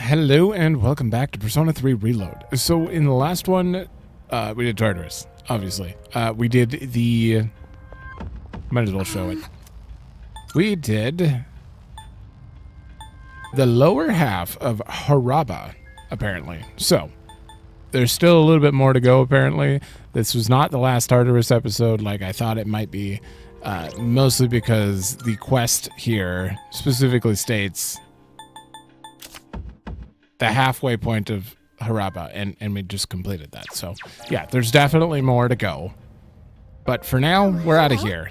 Hello and welcome back to Persona 3 Reload. So in the last one, we did Tartarus, obviously. We did the... Might as well show it. We did the lower half of Haraba, apparently. So, there's still a little bit more to go, apparently. This was not the last Tartarus episode like I thought it might be, mostly because the quest here specifically states the halfway point of Haraba, and we just completed that. So, yeah, there's definitely more to go. But for now, we're out of here.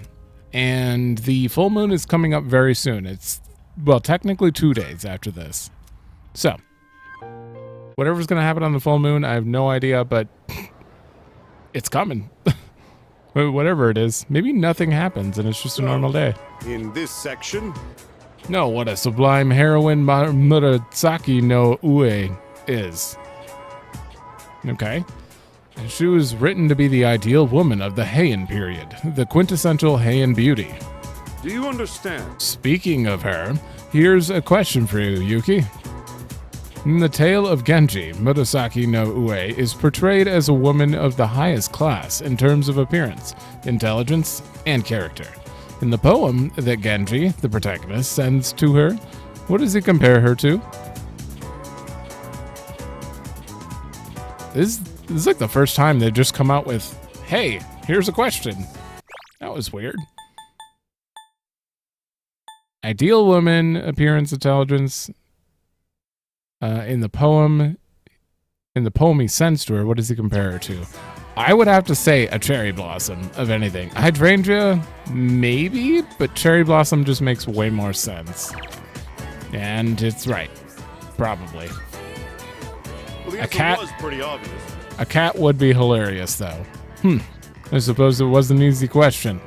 And the full moon is coming up very soon. It's, well, technically 2 days after this. So, whatever's going to happen on the full moon, I have no idea, but it's coming. Whatever it is. Maybe nothing happens and it's just a normal day. In this section... No, what a sublime heroine Murasaki no Ue is. Okay. And she was written to be the ideal woman of the Heian period, the quintessential Heian beauty. Do you understand? Speaking of her, here's a question for you, Yuki. In the tale of Genji, Murasaki no Ue is portrayed as a woman of the highest class in terms of appearance, intelligence, and character. In the poem that Genji, the protagonist, sends to her, what does he compare her to? This is like the first time they've just come out with, hey, here's a question. That was weird. Ideal woman, appearance, intelligence. In the poem he sends to her, what does he compare her to? I would have to say a cherry blossom, of anything. Hydrangea, maybe, but cherry blossom just makes way more sense. And it's right. Probably. Well, the A answer cat was pretty obvious. A cat would be hilarious, though. I suppose it was an easy question.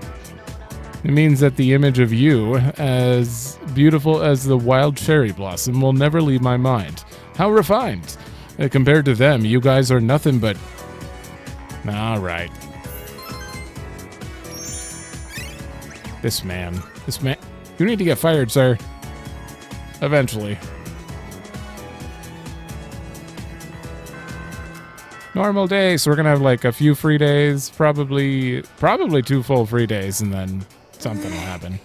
It means that the image of you, as beautiful as the wild cherry blossom, will never leave my mind. How refined. Compared to them, you guys are nothing but... All right. This man. You need to get fired, sir. Eventually. Normal day, so we're gonna have like a few free days, probably 2 full free days, and then something will happen.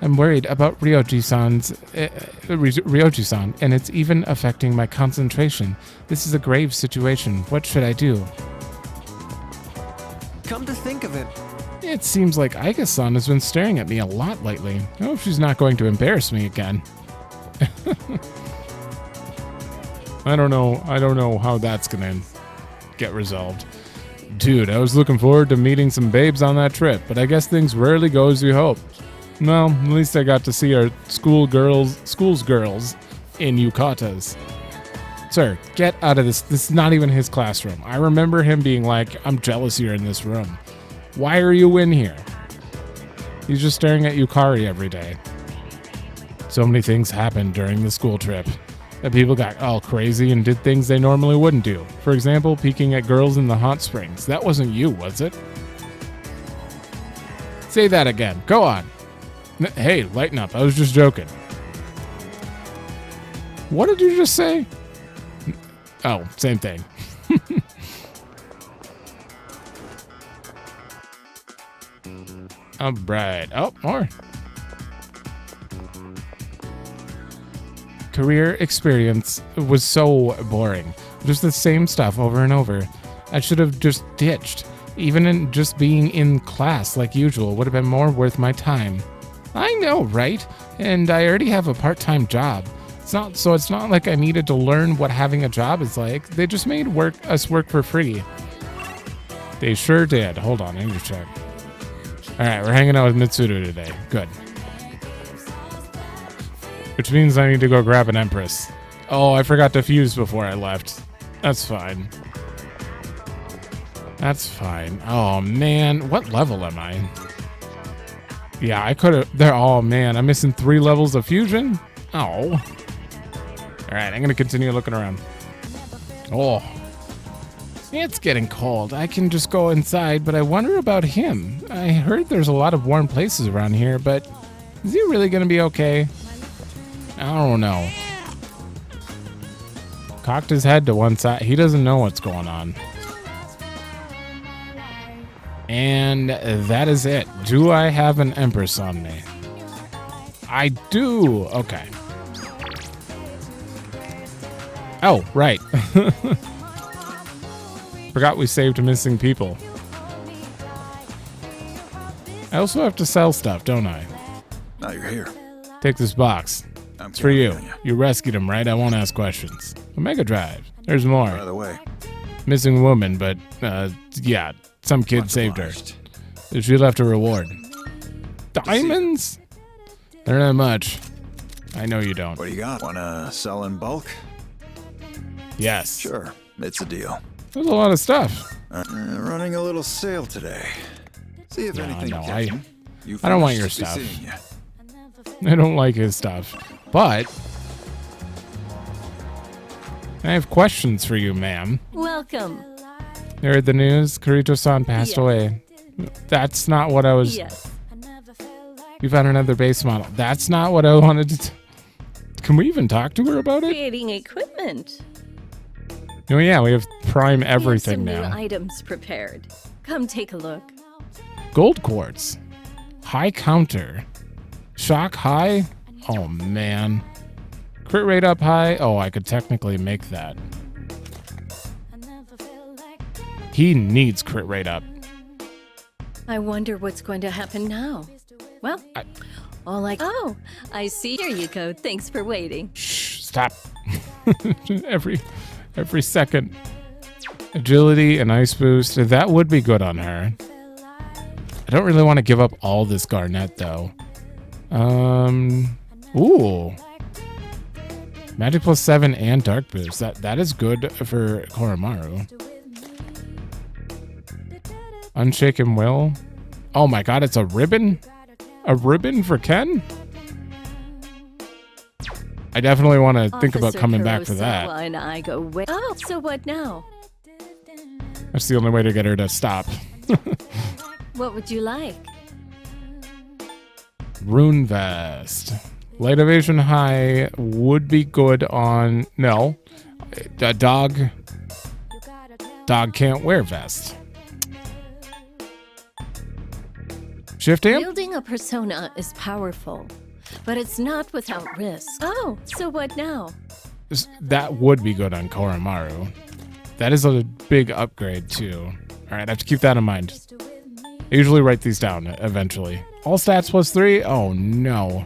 I'm worried about Ryoji-san, and it's even affecting my concentration. This is a grave situation. What should I do? Come to think of it, It seems like Aika-san has been staring at me a lot lately. I hope she's not going to embarrass me again. I don't know how that's gonna get resolved. Dude, I was looking forward to meeting some babes on that trip, but I guess things rarely go as we hoped. Well, at least I got to see our school's girls in yukatas. Sir, get out of this. This is not even his classroom. I remember him being like, I'm jealous you're in this room. Why are you in here? He's just staring at Yukari every day. So many things happened during the school trip. That people got all crazy and did things they normally wouldn't do. For example, peeking at girls in the hot springs. That wasn't you, was it? Say that again. Go on. Hey, lighten up. I was just joking. What did you just say? Oh, same thing. All right. Oh, more. Career experience was so boring. Just the same stuff over and over. I should have just ditched. Even in just being in class like usual would have been more worth my time. I know, right? And I already have a part-time job. It's not like I needed to learn what having a job is like. They just made us work for free. They sure did. Hold on, I need to check. Alright, we're hanging out with Mitsuru today. Good. Which means I need to go grab an Empress. Oh, I forgot to fuse before I left. That's fine. That's fine. Oh, man. What level am I? Yeah, I could have... Oh, man. I'm missing 3 levels of fusion? Oh. Alright, I'm going to continue looking around. Oh. It's getting cold. I can just go inside, but I wonder about him. I heard there's a lot of warm places around here, but is he really going to be okay? I don't know. Cocked his head to one side. He doesn't know what's going on. And that is it. Do I have an Empress on me? I do. Okay. Oh, right. Forgot we saved missing people. I also have to sell stuff, don't I? Now you're here. Take this box. I'm It's for you. counting on You rescued him, right? I won't ask questions. A Mega Drive. There's By more. the way, Missing woman, but, yeah, some kid much saved her. obliged. She left a reward. Diamonds? They're not much. I know you don't. What do you got? Wanna sell in bulk? Yes. Sure, it's a deal. There's a lot of stuff. Running a little sale today. See if No, anything no, catching. You I don't want folks your should be stuff. seeing ya. I don't like his stuff. But I have questions for you, ma'am. Welcome. You heard the news? Kirito-san passed Yeah. away. That's not what I was... Yes. You found another base model. That's not what I wanted to... Can we even talk to her about it? Creating equipment. Oh yeah, we have Prime We have everything some new now. items prepared. Come take a look. Gold quartz. High counter. Shock high? Oh man. Crit rate up high? Oh, I could technically make that. He needs crit rate up. I wonder what's going to happen now. Well, Oh, I see. Here you go. Thanks for waiting. Shh, stop. every second. Agility and ice boost. That would be good on her. I don't really want to give up all this garnet though. Ooh. Magic plus 7 and dark boost. That is good for Koromaru. Unshaken will. Oh my god, it's a ribbon? A ribbon for Ken? I definitely want to think about Officer coming back for that. Kurosawa and I go way. Oh, so what now? That's the only way to get her to stop. What would you like? Rune vest. Light evasion high would be good on... No. A dog can't wear vest. Shift amp? Building a persona is powerful, but it's not without risk. Oh, so what now? That would be good on Koromaru. That is a big upgrade too. Alright, I have to keep that in mind. I usually write these down eventually. All stats plus 3? Oh no.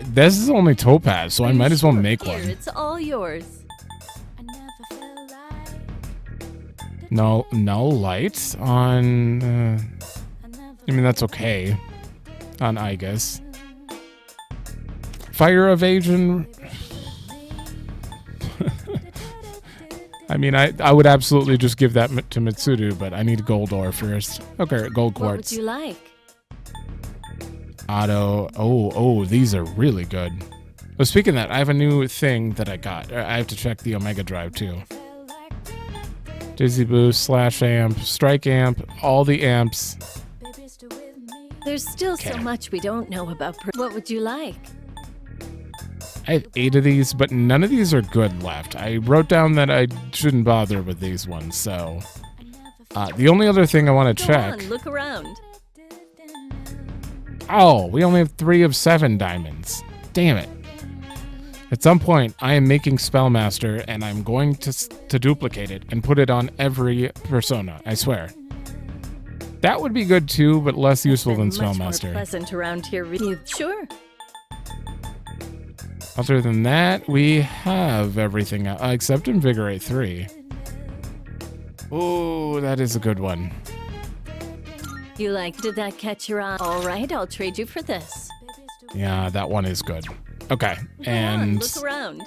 This is only Topaz, so I might as well make Here, one. it's all yours. No lights on... I mean, that's okay. On Igus. Fire evasion... I mean, I would absolutely just give that to Mitsuru, but I need gold ore first. Okay, gold What would quartz. you like? Auto. Oh, these are really good. Well, speaking of that, I have a new thing that I got. I have to check the Omega Drive too. Dizzy Boost, Slash Amp, Strike Amp, all the amps. There's still Okay. so much we don't know about. What would you like? I have 8 of these, but none of these are good left. I wrote down that I shouldn't bother with these ones, so... the only other thing I want to Go check... on, look around. Oh, we only have 3 of 7 diamonds. Damn it. At some point, I am making Spellmaster, and I'm going to duplicate it and put it on every persona, I swear. That would be good too, but less useful than Much more Spellmaster. pleasant around here. Sure. Other than that, we have everything except Invigorate 3. Oh, that is a good one. You like? Did that catch your eye? All right, I'll trade you for this. Yeah, that one is good. Okay, Go on, and look around.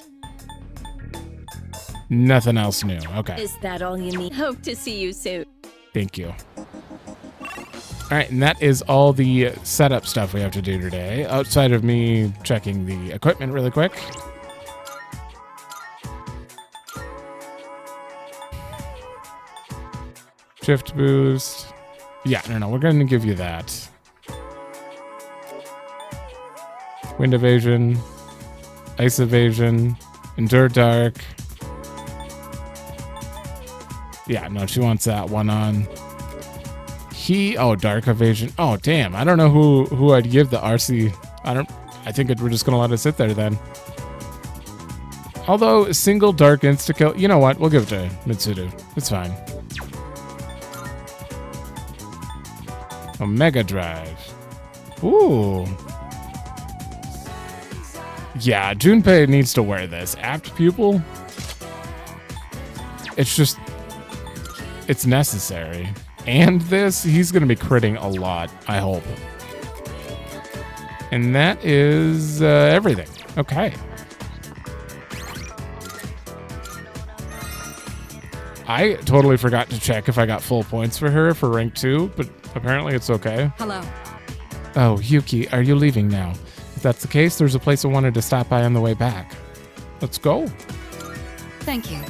nothing else new. Okay, Is that all you need? Hope to see you soon. thank you. All right, and that is all the setup stuff we have to do today, outside of me checking the equipment really quick. Shift boost. Yeah, no, we're going to give you that. Wind evasion, ice evasion, Endure dark. Yeah, no, she wants that one on. Oh, dark evasion. Oh, damn. I don't know who I'd give the RC. I think we're just going to let it sit there then. Although, single dark insta-kill. You know what? We'll give it to Mitsudo. It's fine. Omega Drive. Ooh. Yeah, Junpei needs to wear this. Apt Pupil? It's necessary. And this, he's going to be critting a lot, I hope. And that is everything. Okay. I totally forgot to check if I got full points for her for rank 2, but apparently it's okay. Hello. Oh, Yuki, are you leaving now? If that's the case, there's a place I wanted to stop by on the way back. Let's go. Thank you.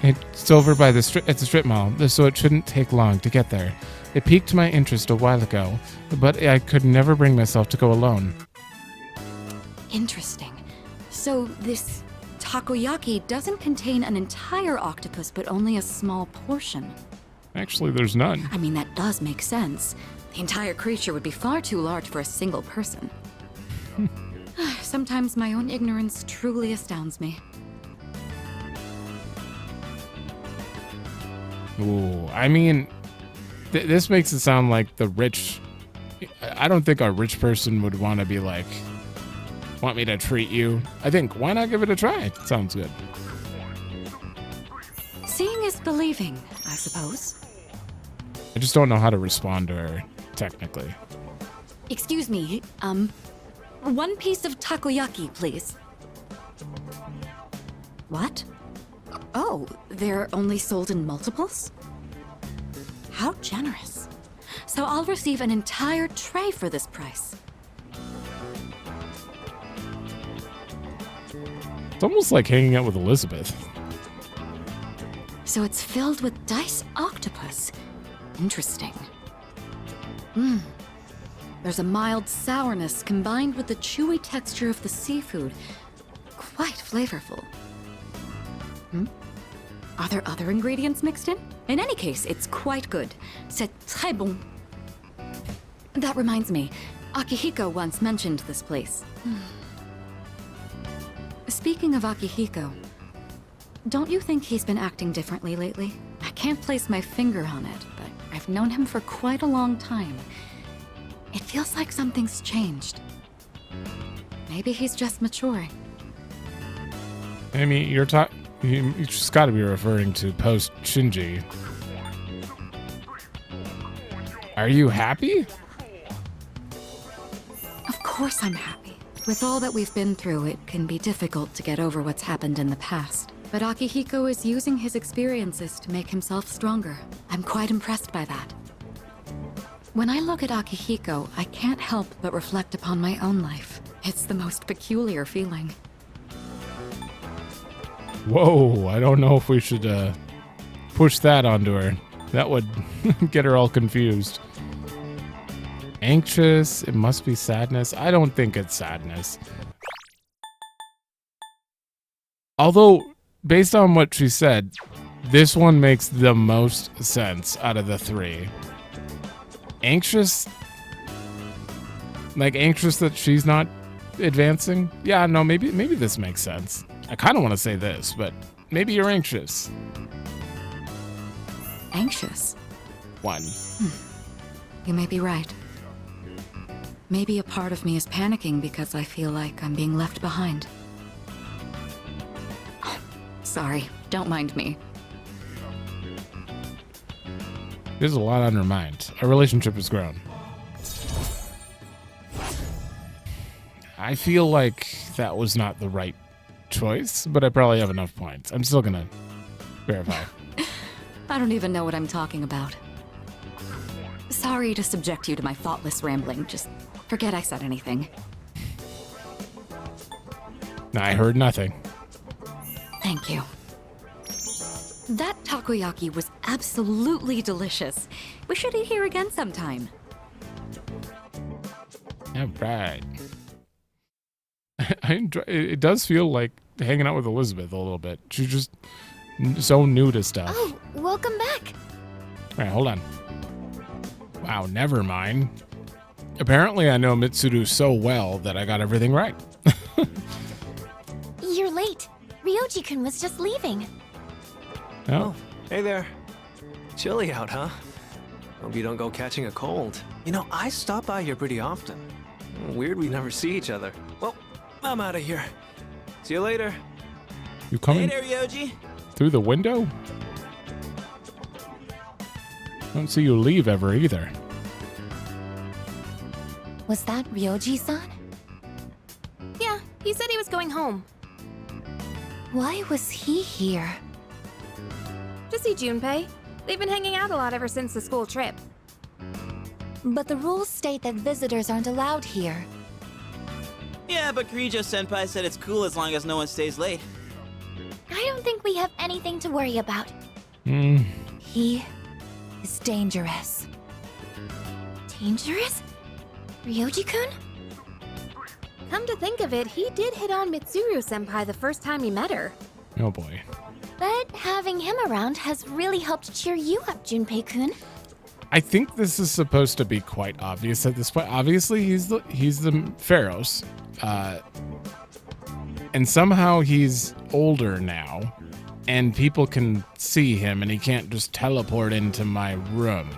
It's over by it's a strip mall, so it shouldn't take long to get there. It piqued my interest a while ago, but I could never bring myself to go alone. Interesting. So this takoyaki doesn't contain an entire octopus, but only a small portion. Actually, there's none. I mean, that does make sense. The entire creature would be far too large for a single person. Sometimes my own ignorance truly astounds me. Ooh, I mean, this makes it sound like the rich... I don't think a rich person would want to be like, want me to treat you. I think, why not give it a try? Sounds good. Seeing is believing, I suppose. I just don't know how to respond to her, technically. Excuse me, one piece of takoyaki, please. What? Oh, they're only sold in multiples? How generous. So I'll receive an entire tray for this price. It's almost like hanging out with Elizabeth. So it's filled with diced octopus. Interesting. There's a mild sourness combined with the chewy texture of the seafood. Quite flavorful. Are there other ingredients mixed in? In any case, it's quite good. C'est très bon. That reminds me, Akihiko once mentioned this place. Speaking of Akihiko, don't you think he's been acting differently lately? I can't place my finger on it, but I've known him for quite a long time. It feels like something's changed. Maybe he's just maturing. Amy, you just got to be referring to post Shinji. Are you happy? Of course I'm happy. With all that we've been through, it can be difficult to get over what's happened in the past. But Akihiko is using his experiences to make himself stronger. I'm quite impressed by that. When I look at Akihiko, I can't help but reflect upon my own life. It's the most peculiar feeling. Whoa, I don't know if we should push that onto her. That would get her all confused. Anxious, it must be sadness. I don't think it's sadness. Although, based on what she said, this one makes the most sense out of the three. Anxious? Like anxious that she's not advancing? Yeah, no, maybe this makes sense. I kind of want to say this, but maybe you're anxious. Anxious? One. You may be right. Maybe a part of me is panicking because I feel like I'm being left behind. Sorry, don't mind me. There's a lot on her mind. Our relationship has grown. I feel like that was not the right choice, but I probably have enough points. I'm still gonna verify. I don't even know what I'm talking about. Sorry to subject you to my thoughtless rambling. Just forget I said anything. I heard nothing. Thank you. That takoyaki was absolutely delicious. We should eat here again sometime. All right. I enjoy, it does feel like hanging out with Elizabeth a little bit. She's just so new to stuff. Oh, welcome back. All right, hold on. Wow, never mind. Apparently, I know Mitsuru so well that I got everything right. You're late. Ryoji-kun was just leaving. Oh, Hey there. Chilly out, huh? Hope you don't go catching a cold. You know, I stop by here pretty often. Weird we never see each other. Well, I'm out of here. See you later. you coming Hey there, Ryoji. through the window? I don't see you leave ever either. Was that Ryoji-san? Yeah, he said he was going home. Why was he here? To see Junpei. They've been hanging out a lot ever since the school trip. But the rules state that visitors aren't allowed here. Yeah, but Kirijo-senpai said it's cool as long as no one stays late. I don't think we have anything to worry about. Hmm. He is dangerous. Dangerous? Ryoji-kun? Come to think of it, he did hit on Mitsuru-senpai the first time he met her. Oh boy. But having him around has really helped cheer you up, Junpei-kun. I think this is supposed to be quite obvious at this point. Obviously, he's the Pharaohs, and somehow he's older now, and people can see him, and he can't just teleport into my room.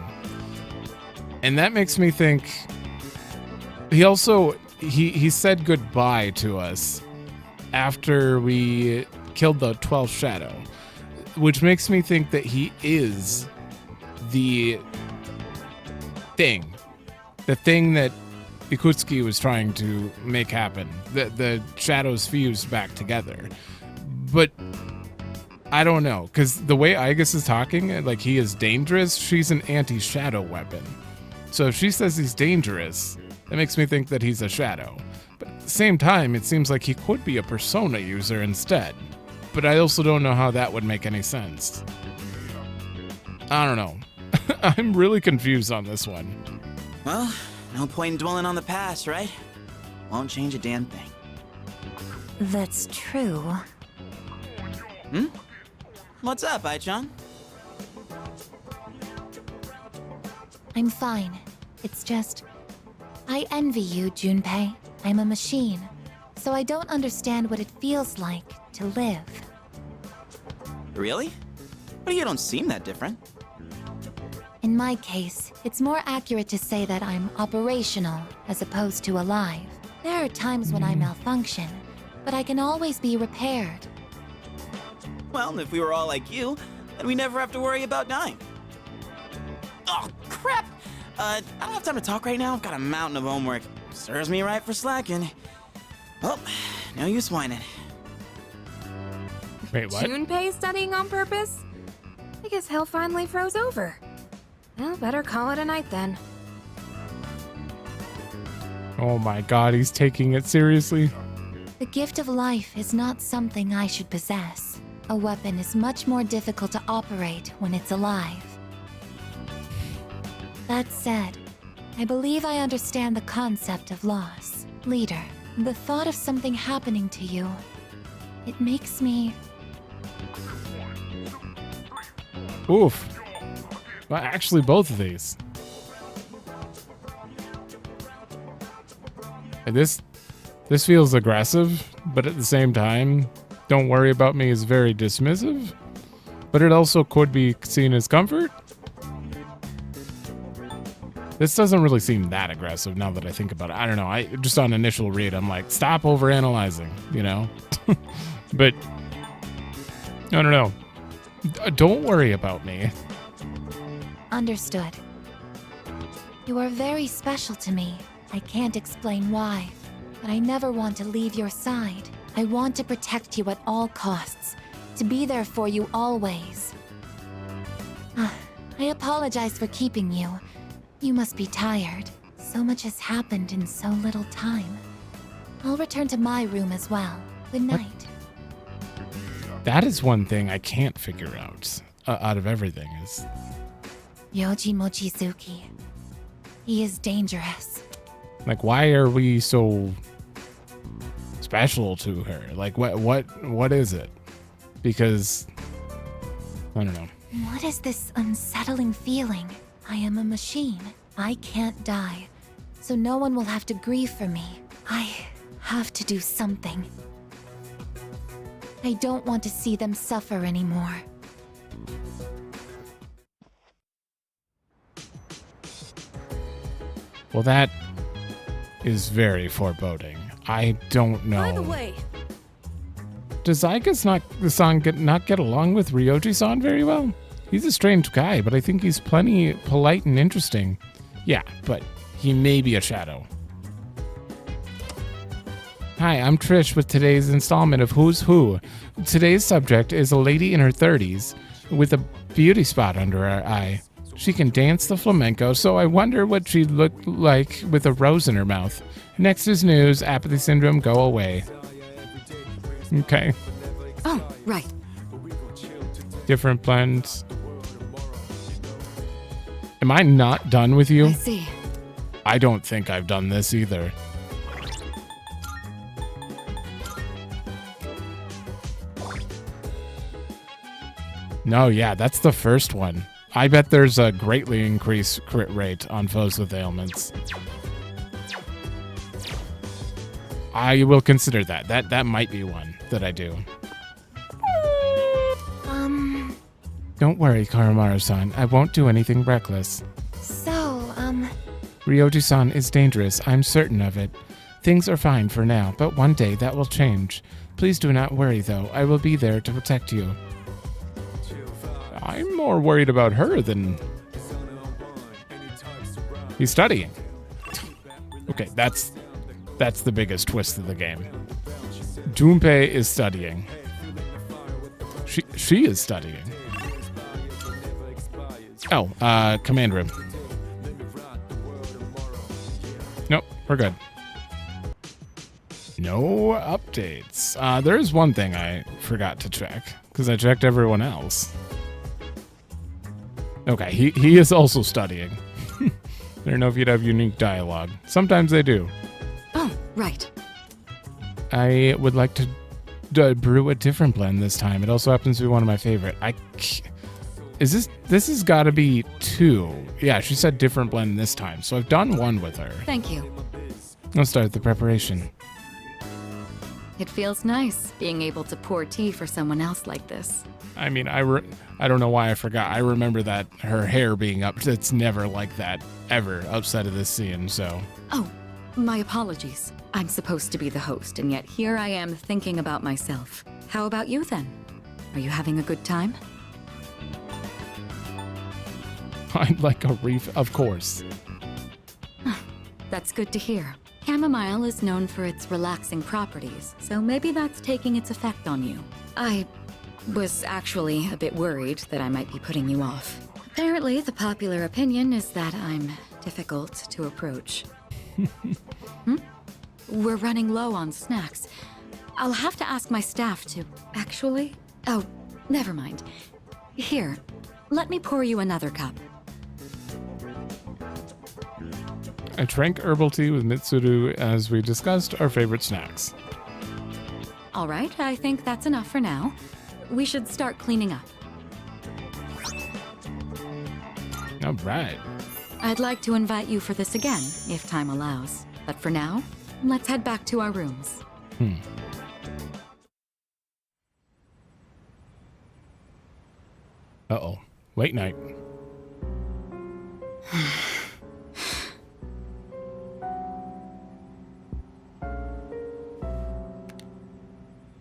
And that makes me think. He also he said goodbye to us after we killed the 12th shadow, which makes me think that he is the thing that Ikutsuki was trying to make happen. The shadows fused back together. But I don't know, because the way Aigis is talking, like he is dangerous, she's an anti-shadow weapon. So if she says he's dangerous, that makes me think that he's a shadow. But at the same time, it seems like he could be a persona user instead. But I also don't know how that would make any sense. I don't know. I'm really confused on this one. Well, no point in dwelling on the past, right? Won't change a damn thing. That's true. Hmm? What's up, Ai-chan? I'm fine. It's just... I envy you, Junpei. I'm a machine, so I don't understand what it feels like to live. Really? But you don't seem that different. In my case, it's more accurate to say that I'm operational as opposed to alive. There are times when I malfunction, but I can always be repaired. Well, if we were all like you, then we never have to worry about dying. Oh, crap! I don't have time to talk right now. I've got a mountain of homework. Serves me right for slacking. Well, no use whining. Wait, what? Junpei studying on purpose? I guess hell finally froze over. Well, better call it a night then. Oh my god, he's taking it seriously. The gift of life is not something I should possess. A weapon is much more difficult to operate when it's alive. That said, I believe I understand the concept of loss. Leader, the thought of something happening to you, it makes me... Oof. Well, actually, both of these. And this feels aggressive, but at the same time, don't worry about me is very dismissive. But it also could be seen as comfort. This doesn't really seem that aggressive now that I think about it. I don't know. I just on initial read, I'm like, stop overanalyzing, you know? But I don't know. Don't worry about me. Understood. You are very special to me. I can't explain why, but I never want to leave your side. I want to protect you at all costs, to be there for you always. I apologize for keeping you. You must be tired. So much has happened in so little time. I'll return to my room as well. Good night. That is one thing I can't figure out of everything is... Yoji Mochizuki. He is dangerous. Like, why are we so special to her? Like, what is it? Because, I don't know. What is this unsettling feeling? I am a machine. I can't die. So no one will have to grieve for me. I have to do something. I don't want to see them suffer anymore. Well, that is very foreboding. I don't know. By the way, Does Zygus-san not get along with Ryoji-san very well? He's a strange guy, but I think he's plenty polite and interesting. Yeah, but he may be a shadow. Hi, I'm Trish with today's installment of Who's Who. Today's subject is a lady in her 30s with a beauty spot under her eye. She can dance the flamenco, so I wonder what she'd look like with a rose in her mouth. Next is news, apathy syndrome, go away. Okay. Oh, right. Different blends. Am I not done with you? I see. I don't think I've done this either. No, yeah, that's the first one. I bet there's a greatly increased crit rate on foes with ailments. I will consider that. That might be one that I do. Don't worry, Karamaru-san. I won't do anything reckless. Ryoji-san is dangerous. I'm certain of it. Things are fine for now, but one day that will change. Please do not worry, though. I will be there to protect you. I'm more worried about her than... He's studying. Okay, that's the biggest twist of the game. Junpei is studying. She is studying. Oh, command room. Nope, we're good. No updates. There is one thing I forgot to check, because I checked everyone else. Okay, he is also studying. I don't know if you'd have unique dialogue. Sometimes they do. Oh, right. I would like to brew a different blend this time. It also happens to be one of my favorite. This has got to be 2. Yeah, she said different blend this time. So I've done 1 with her. Thank you. I'll start the preparation. It feels nice being able to pour tea for someone else like this. I mean, I don't know why I forgot. I remember that her hair being up. It's never like that, ever, outside of this scene, so. Oh, my apologies. I'm supposed to be the host, and yet here I am thinking about myself. How about you, then? Are you having a good time? I'd like a reef, of course. That's good to hear. Chamomile is known for its relaxing properties, so maybe that's taking its effect on you. I was actually a bit worried that I might be putting you off. Apparently, the popular opinion is that I'm difficult to approach. We're running low on snacks. I'll have to ask my staff to... Actually? Oh, never mind. Here, let me pour you another cup. I drank herbal tea with Mitsuru as we discussed our favorite snacks. All right, I think that's enough for now. We should start cleaning up. All right. I'd like to invite you for this again, if time allows. But for now, let's head back to our rooms. Uh-oh. Late night.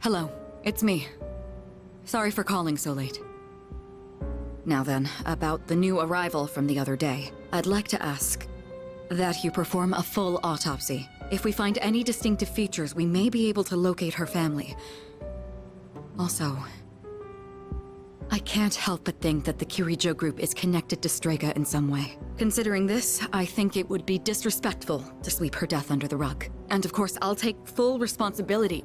Hello, it's me. Sorry for calling so late. Now then, about the new arrival from the other day. I'd like to ask that you perform a full autopsy. If we find any distinctive features, we may be able to locate her family. Also, I can't help but think that the Kirijo group is connected to Strega in some way. Considering this, I think it would be disrespectful to sweep her death under the rug. And of course, I'll take full responsibility.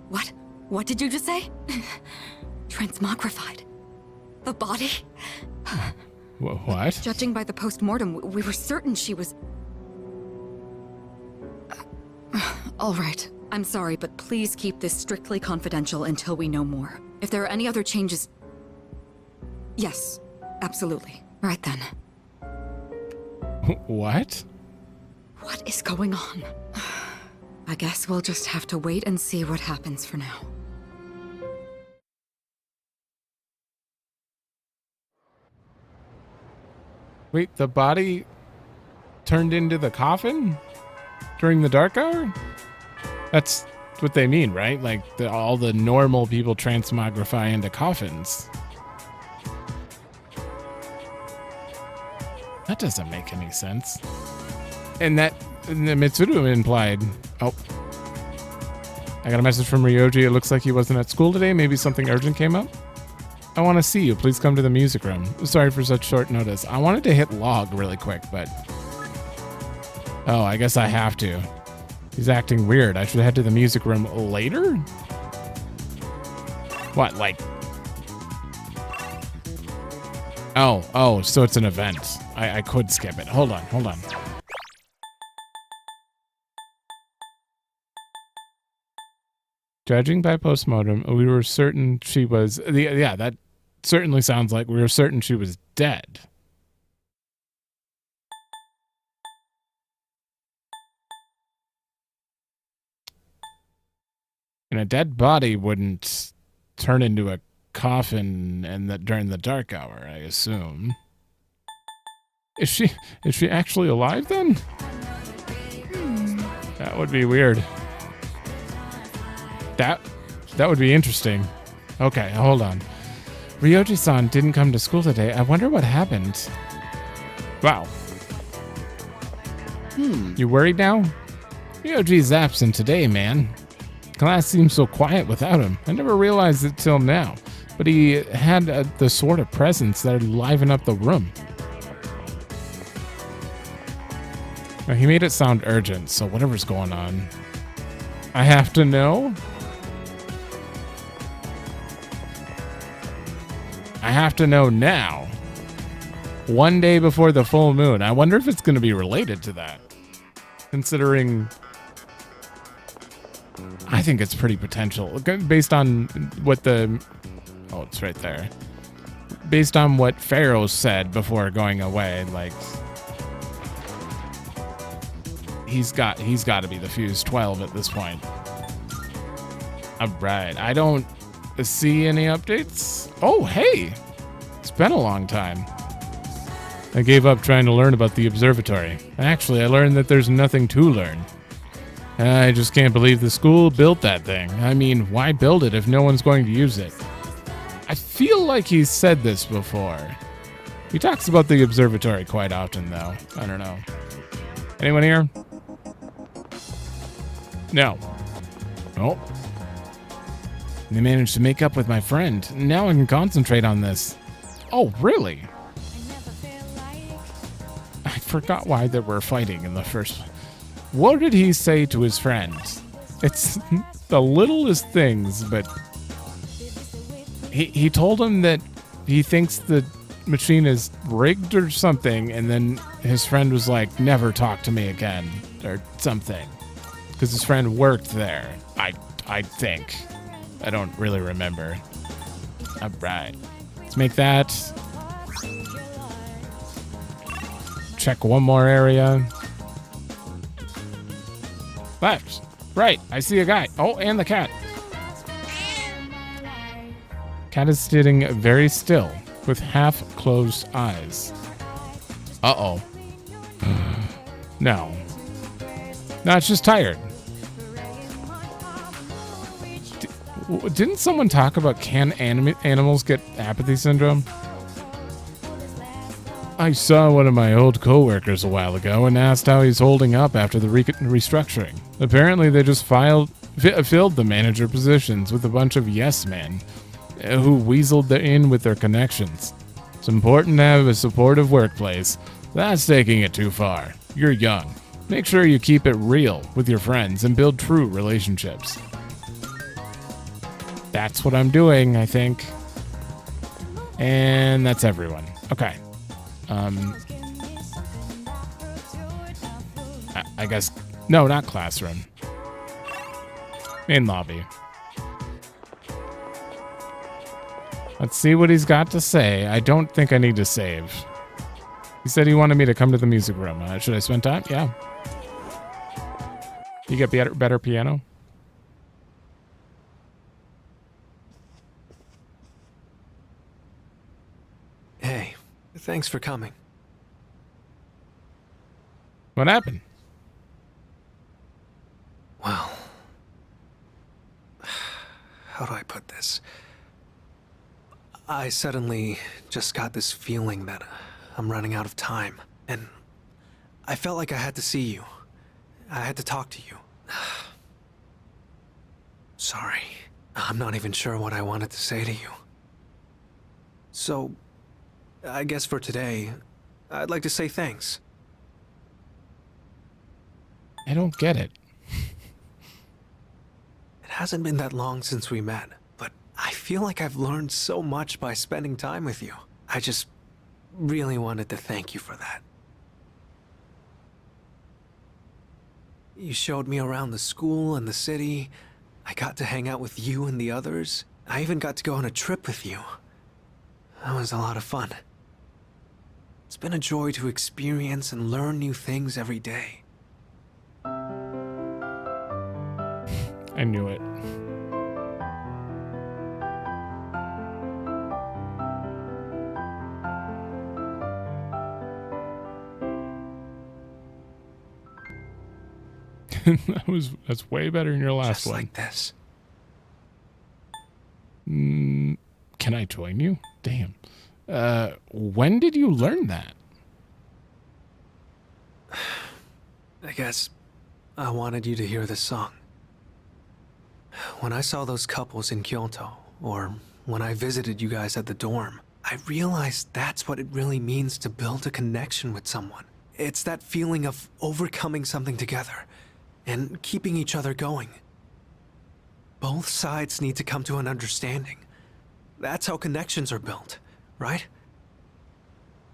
What? What did you just say? Transmogrified. The body? What? Judging by the post-mortem, we were certain she was... All right. I'm sorry, but please keep this strictly confidential until we know more. If there are any other changes... Yes, absolutely. Right then. What? What is going on? I guess we'll just have to wait and see what happens for now. Wait, the body turned into the coffin during the dark hour? That's what they mean, right? Like all the normal people transmogrify into coffins. That doesn't make any sense. And the Mitsuru implied... Oh. I got a message from Ryoji. It looks like he wasn't at school today. Maybe something urgent came up. I want to see you. Please come to the music room. Sorry for such short notice. I wanted to hit log really quick, but... Oh, I guess I have to. He's acting weird. I should head to the music room later? What, like... Oh, so it's an event. I could skip it. Hold on. Judging by postmortem, we were certain she was... Yeah, that certainly sounds like we were certain she was dead. And a dead body wouldn't turn into a coffin during the dark hour, I assume. Is she actually alive then? That would be weird. That would be interesting. Okay, hold on. Ryoji-san didn't come to school today. I wonder what happened. Wow. You worried now? Ryoji's absent today, man. Class seems so quiet without him. I never realized it till now. But he had the sort of presence that would liven up the room. Now, he made it sound urgent, so whatever's going on. I have to know? I have to know now. One day before the full moon. I wonder if it's going to be related to that. Considering... I think it's pretty potential. Based on what the... Oh, it's right there. Based on what Pharaoh said before going away, like... He's got to be the Fuse 12 at this point. Alright, I don't see any updates. Oh, hey! It's been a long time. I gave up trying to learn about the observatory. Actually, I learned that there's nothing to learn. I just can't believe the school built that thing. I mean, why build it if no one's going to use it? I feel like he's said this before. He talks about the observatory quite often, though. I don't know. Anyone here? No. Oh. They managed to make up with my friend. Now I can concentrate on this. Oh, really? I forgot why they were fighting in the first... What did he say to his friend? It's the littlest things, but... He told him that he thinks the machine is rigged or something, and then his friend was like, never talk to me again, or something. Because his friend worked there, I think. I don't really remember. Alright. Let's make that. Check one more area. Left. Right. I see a guy. Oh, and the cat. Cat is sitting very still with half-closed eyes. Uh-oh. No. No, it's just tired. Didn't someone talk about animals get apathy syndrome? I saw one of my old co-workers a while ago and asked how he's holding up after the restructuring. Apparently they just filled the manager positions with a bunch of yes men who weaseled in with their connections. It's important to have a supportive workplace. That's taking it too far. You're young. Make sure you keep it real with your friends and build true relationships. That's what I'm doing, I think. And that's everyone. Okay. I guess... No, not classroom. Main lobby. Let's see what he's got to say. I don't think I need to save. He said he wanted me to come to the music room. Should I spend time? Yeah. You get better piano? Hey, thanks for coming. What happened? Well, how do I put this? I suddenly just got this feeling that I'm running out of time, and I felt like I had to see you. I had to talk to you. Sorry. I'm not even sure what I wanted to say to you. So, I guess for today, I'd like to say thanks. I don't get it. It hasn't been that long since we met, but I feel like I've learned so much by spending time with you. I just really wanted to thank you for that. You showed me around the school and the city. I got to hang out with you and the others. I even got to go on a trip with you. That was a lot of fun. It's been a joy to experience and learn new things every day. I knew it. That's way better than your last Just one. like this. Can I join you? Damn. When did you learn that? I guess I wanted you to hear this song. When I saw those couples in Kyoto, or when I visited you guys at the dorm, I realized that's what it really means to build a connection with someone. It's that feeling of overcoming something together and keeping each other going. Both sides need to come to an understanding. That's how connections are built, right?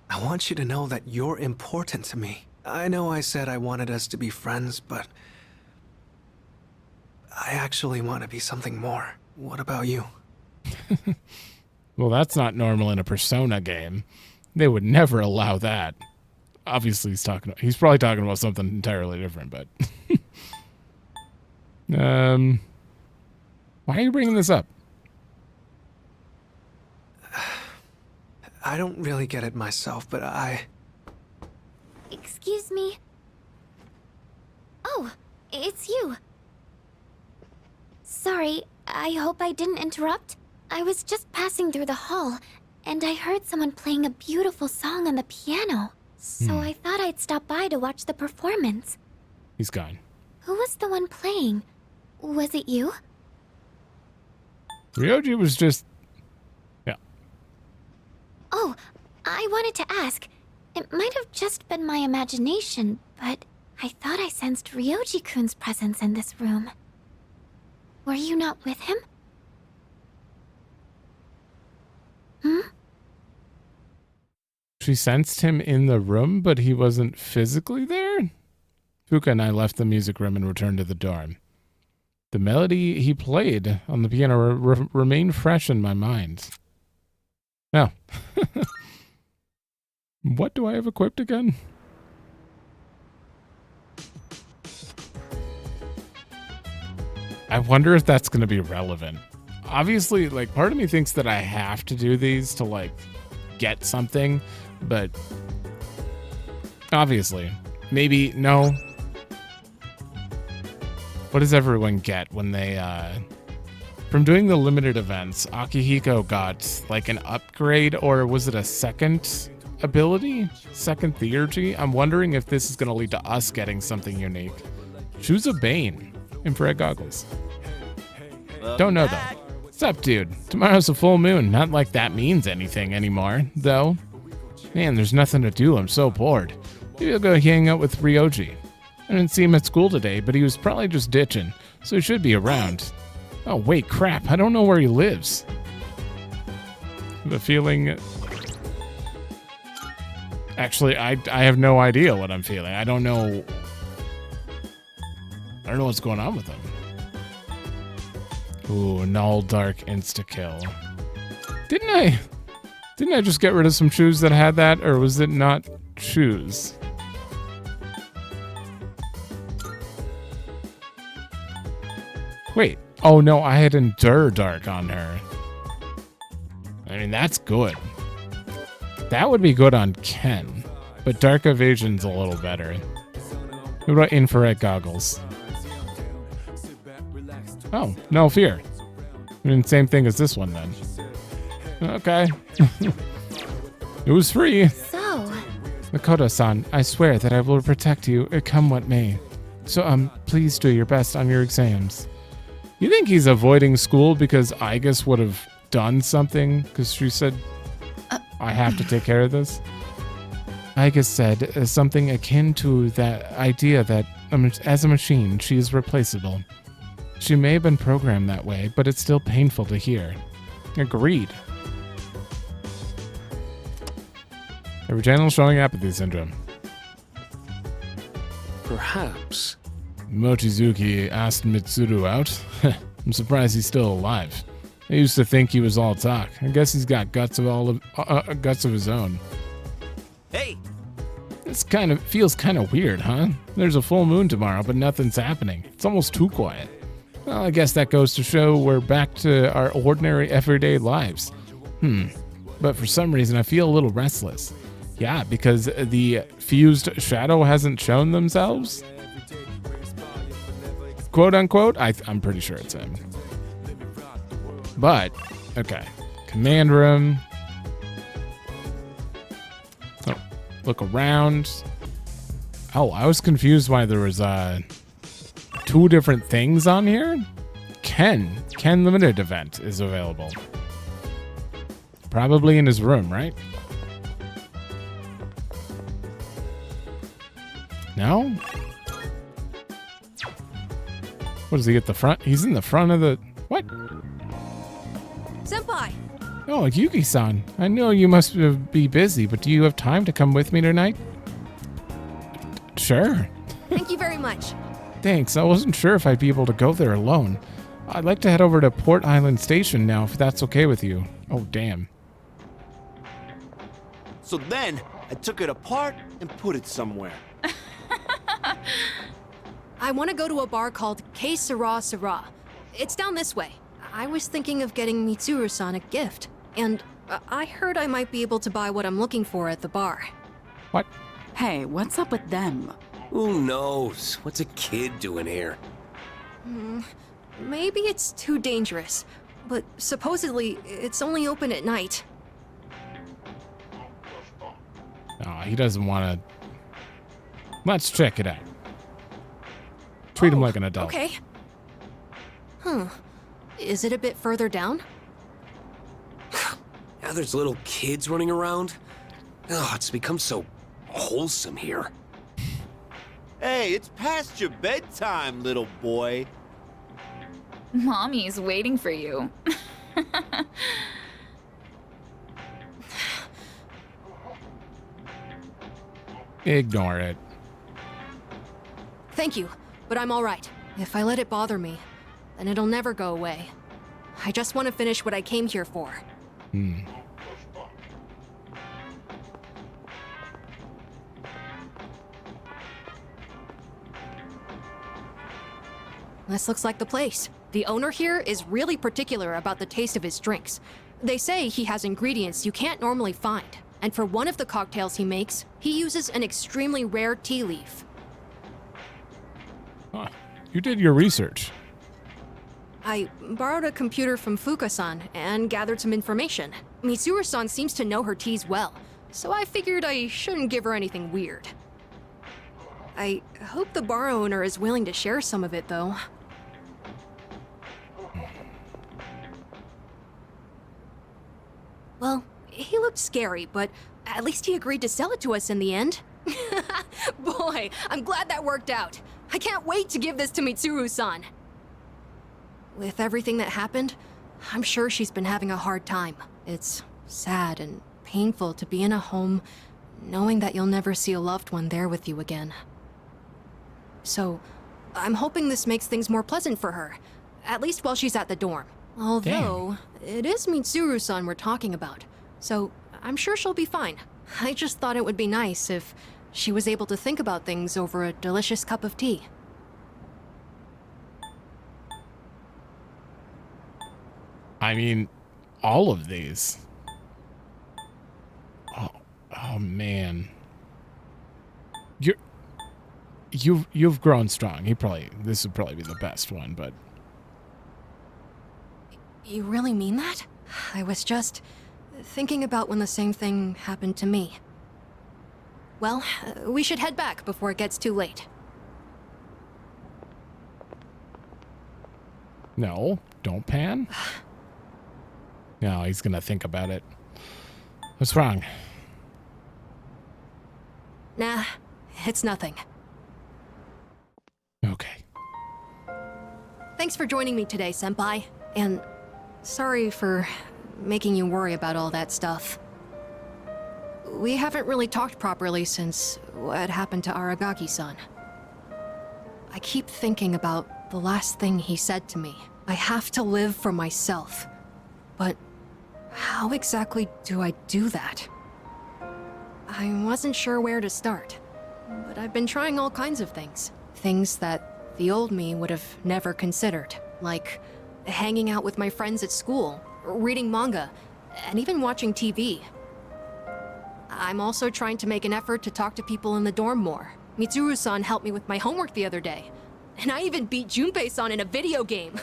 I want you to know that you're important to me. I know I said I wanted us to be friends, but I actually want to be something more. What about you? Well, that's not normal in a Persona game. They would never allow that. Obviously, he's probably talking about something entirely different, but why are you bringing this up? I don't really get it myself, but Excuse me? Oh, it's you. Sorry, I hope I didn't interrupt. I was just passing through the hall, and I heard someone playing a beautiful song on the piano. So I thought I'd stop by to watch the performance. He's gone. Who was the one playing? Was it you? Ryoji was just... Yeah. Oh, I wanted to ask. It might have just been my imagination, but I thought I sensed Ryoji-kun's presence in this room. Were you not with him? She sensed him in the room, but he wasn't physically there? Fuka and I left the music room and returned to the dorm. The melody he played on the piano remained fresh in my mind. Now, what do I have equipped again? I wonder if that's going to be relevant. Obviously, like, part of me thinks that I have to do these to, like, get something, but obviously, maybe, no. What does everyone get when they, from doing the limited events, Akihiko got, like, an upgrade, or was it a second ability? Second theurgy? I'm wondering if this is going to lead to us getting something unique. Choose a Bane. Infrared goggles. Don't know, though. What's up, dude? Tomorrow's a full moon. Not like that means anything anymore, though. Man, there's nothing to do. I'm so bored. Maybe I'll go hang out with Ryoji. I didn't see him at school today, but he was probably just ditching, so he should be around. Oh, wait, crap. I don't know where he lives. The feeling... Actually, I have no idea what I'm feeling. I don't know what's going on with him. Ooh, null dark insta kill. Didn't I just get rid of some shoes that had that, or was it not shoes? Wait. Oh no, I had endure dark on her. I mean, that's good. That would be good on Ken, but dark evasion's a little better. What about infrared goggles? Oh, no fear. I mean, same thing as this one then. Okay. It was free. So, Makoto-san, I swear that I will protect you, come what may. So, please do your best on your exams. You think he's avoiding school because Aigis would have done something? Because she said, I have to take care of this? Aigis said something akin to that idea that as a machine, she is replaceable. She may have been programmed that way, but it's still painful to hear. Agreed. Every channel showing apathy syndrome. Perhaps. Mochizuki asked Mitsuru out. I'm surprised he's still alive. I used to think he was all talk. I guess he's got guts of his own. Hey! This feels kind of weird, huh? There's a full moon tomorrow, but nothing's happening. It's almost too quiet. Well, I guess that goes to show we're back to our ordinary everyday lives. But for some reason, I feel a little restless. Yeah, because the fused shadow hasn't shown themselves? Quote unquote? I'm pretty sure it's him. But, okay. Command room. Oh, look around. Oh, I was confused why there was two different things on here. Ken limited event is available. Probably in his room, right? No? What does he get the front? He's in the front of the... What? Senpai! Oh, Yuki-san. I know you must be busy, but do you have time to come with me tonight? Sure. Thank you very much. Thanks. I wasn't sure if I'd be able to go there alone. I'd like to head over to Port Island Station now, if that's okay with you. Oh, damn. So then, I took it apart and put it somewhere. I want to go to a bar called K Sara Sara. It's down this way. I was thinking of getting Mitsuru-san a gift, and I heard I might be able to buy what I'm looking for at the bar. What? Hey, what's up with them? Who knows? What's a kid doing here? Maybe it's too dangerous, but supposedly it's only open at night. Oh, he doesn't want to... Let's check it out. Treat him like an adult. Okay. Is it a bit further down? Now there's little kids running around. Oh, it's become so wholesome here. Hey, it's past your bedtime, little boy. Mommy's waiting for you. Ignore it. Thank you, but I'm all right. If I let it bother me, then it'll never go away. I just want to finish what I came here for. This looks like the place. The owner here is really particular about the taste of his drinks. They say he has ingredients you can't normally find, and for one of the cocktails he makes, he uses an extremely rare tea leaf. Huh. You did your research. I borrowed a computer from Fuka-san and gathered some information. Mitsuru-san seems to know her teas well, so I figured I shouldn't give her anything weird. I hope the bar owner is willing to share some of it, though. Well, he looked scary, but at least he agreed to sell it to us in the end. Boy, I'm glad that worked out. I can't wait to give this to Mitsuru-san. With everything that happened, I'm sure she's been having a hard time. It's sad and painful to be in a home knowing that you'll never see a loved one there with you again. So, I'm hoping this makes things more pleasant for her, At least while she's at the dorm. Although, it is Mitsuru-san we're talking about. So, I'm sure she'll be fine. I just thought it would be nice if she was able to think about things over a delicious cup of tea. I mean, all of these. Oh man. You've grown strong. This would probably be the best one, but You really mean that? I was just thinking about when the same thing happened to me. Well, we should head back before it gets too late. no, don't pan. No, he's gonna think about it. What's wrong? Nah, it's nothing. Okay. Thanks for joining me today, Senpai. And sorry for making you worry about all that stuff. We haven't really talked properly since what happened to Aragaki-san. I keep thinking about the last thing he said to me. I have to live for myself. But how exactly do I do that? I wasn't sure where to start. But I've been trying all kinds of things. Things that the old me would have never considered. Like hanging out with my friends at school, reading manga, and even watching TV. I'm also trying to make an effort to talk to people in the dorm more. Mitsuru-san helped me with my homework the other day. And I even beat Junpei-san in a video game.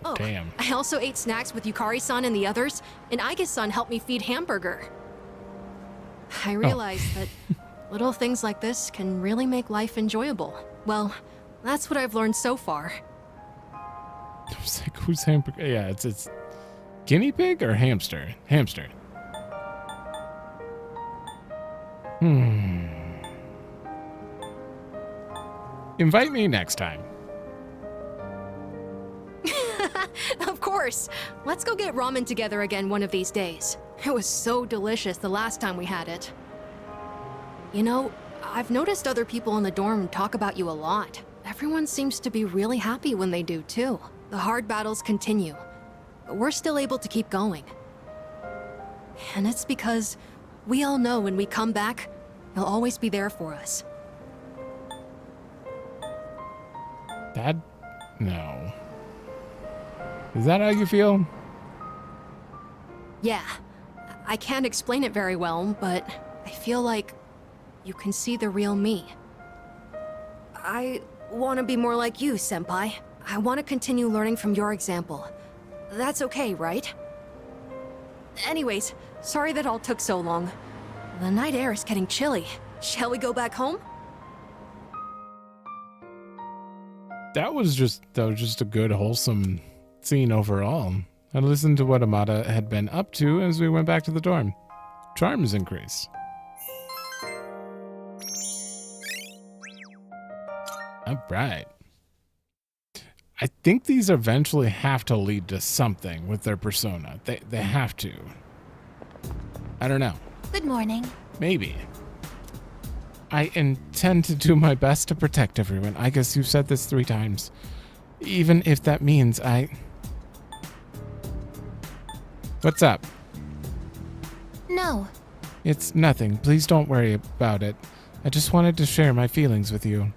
Oh, damn. I also ate snacks with Yukari-san and the others, and Aige-san helped me feed Hamburger. I realized that little things like this can really make life enjoyable. Well, that's what I've learned so far. I was like, who's hamburger? Yeah, it's guinea pig or hamster? Hamster. Invite me next time. Of course. Let's go get ramen together again one of these days. It was so delicious the last time we had it. You know, I've noticed other people in the dorm talk about you a lot. Everyone seems to be really happy when they do, too. The hard battles continue, but we're still able to keep going. And it's because we all know when we come back, you'll always be there for us. Dad? No. Is that how you feel? Yeah. I can't explain it very well, but I feel like you can see the real me. I want to be more like you, Senpai. I want to continue learning from your example. That's okay, right? Anyways, sorry that all took so long. The night air is getting chilly. Shall we go back home? That was just a good, wholesome scene overall. I listened to what Amada had been up to as we went back to the dorm. Charms increased. All right. I think these eventually have to lead to something with their persona. They have to. I don't know. Good morning. Maybe. I intend to do my best to protect everyone. I guess you've said this 3 times. Even if that means I... What's up? No. It's nothing. Please don't worry about it. I just wanted to share my feelings with you.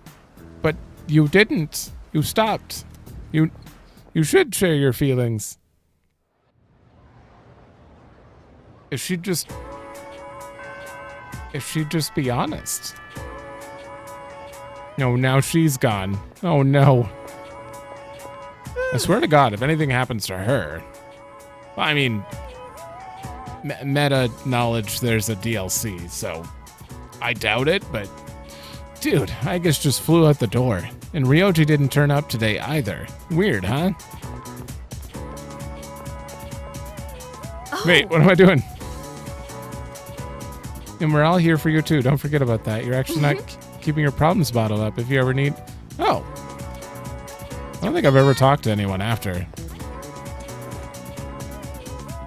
But you didn't. You stopped. You should share your feelings. If she'd just be honest. No, now she's gone. Oh no. I swear to God, if anything happens to her... I mean, meta knowledge there's a DLC, so I doubt it, but... Dude, I guess just flew out the door. And Ryoji didn't turn up today either. Weird, huh? Oh. Wait, what am I doing? And we're all here for you too. Don't forget about that. You're actually not keeping your problems bottled up if you ever need... Oh. I don't think I've ever talked to anyone after.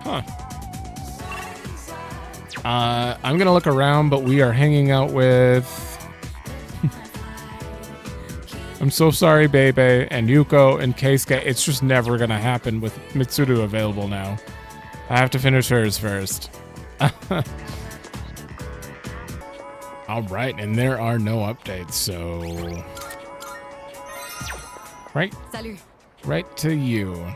Huh. I'm going to look around, but we are hanging out with... I'm so sorry, Bebe and Yuko and Keisuke. It's just never going to happen with Mitsuru available now. I have to finish hers first. All right, and there are no updates, so... Salut. Right to you.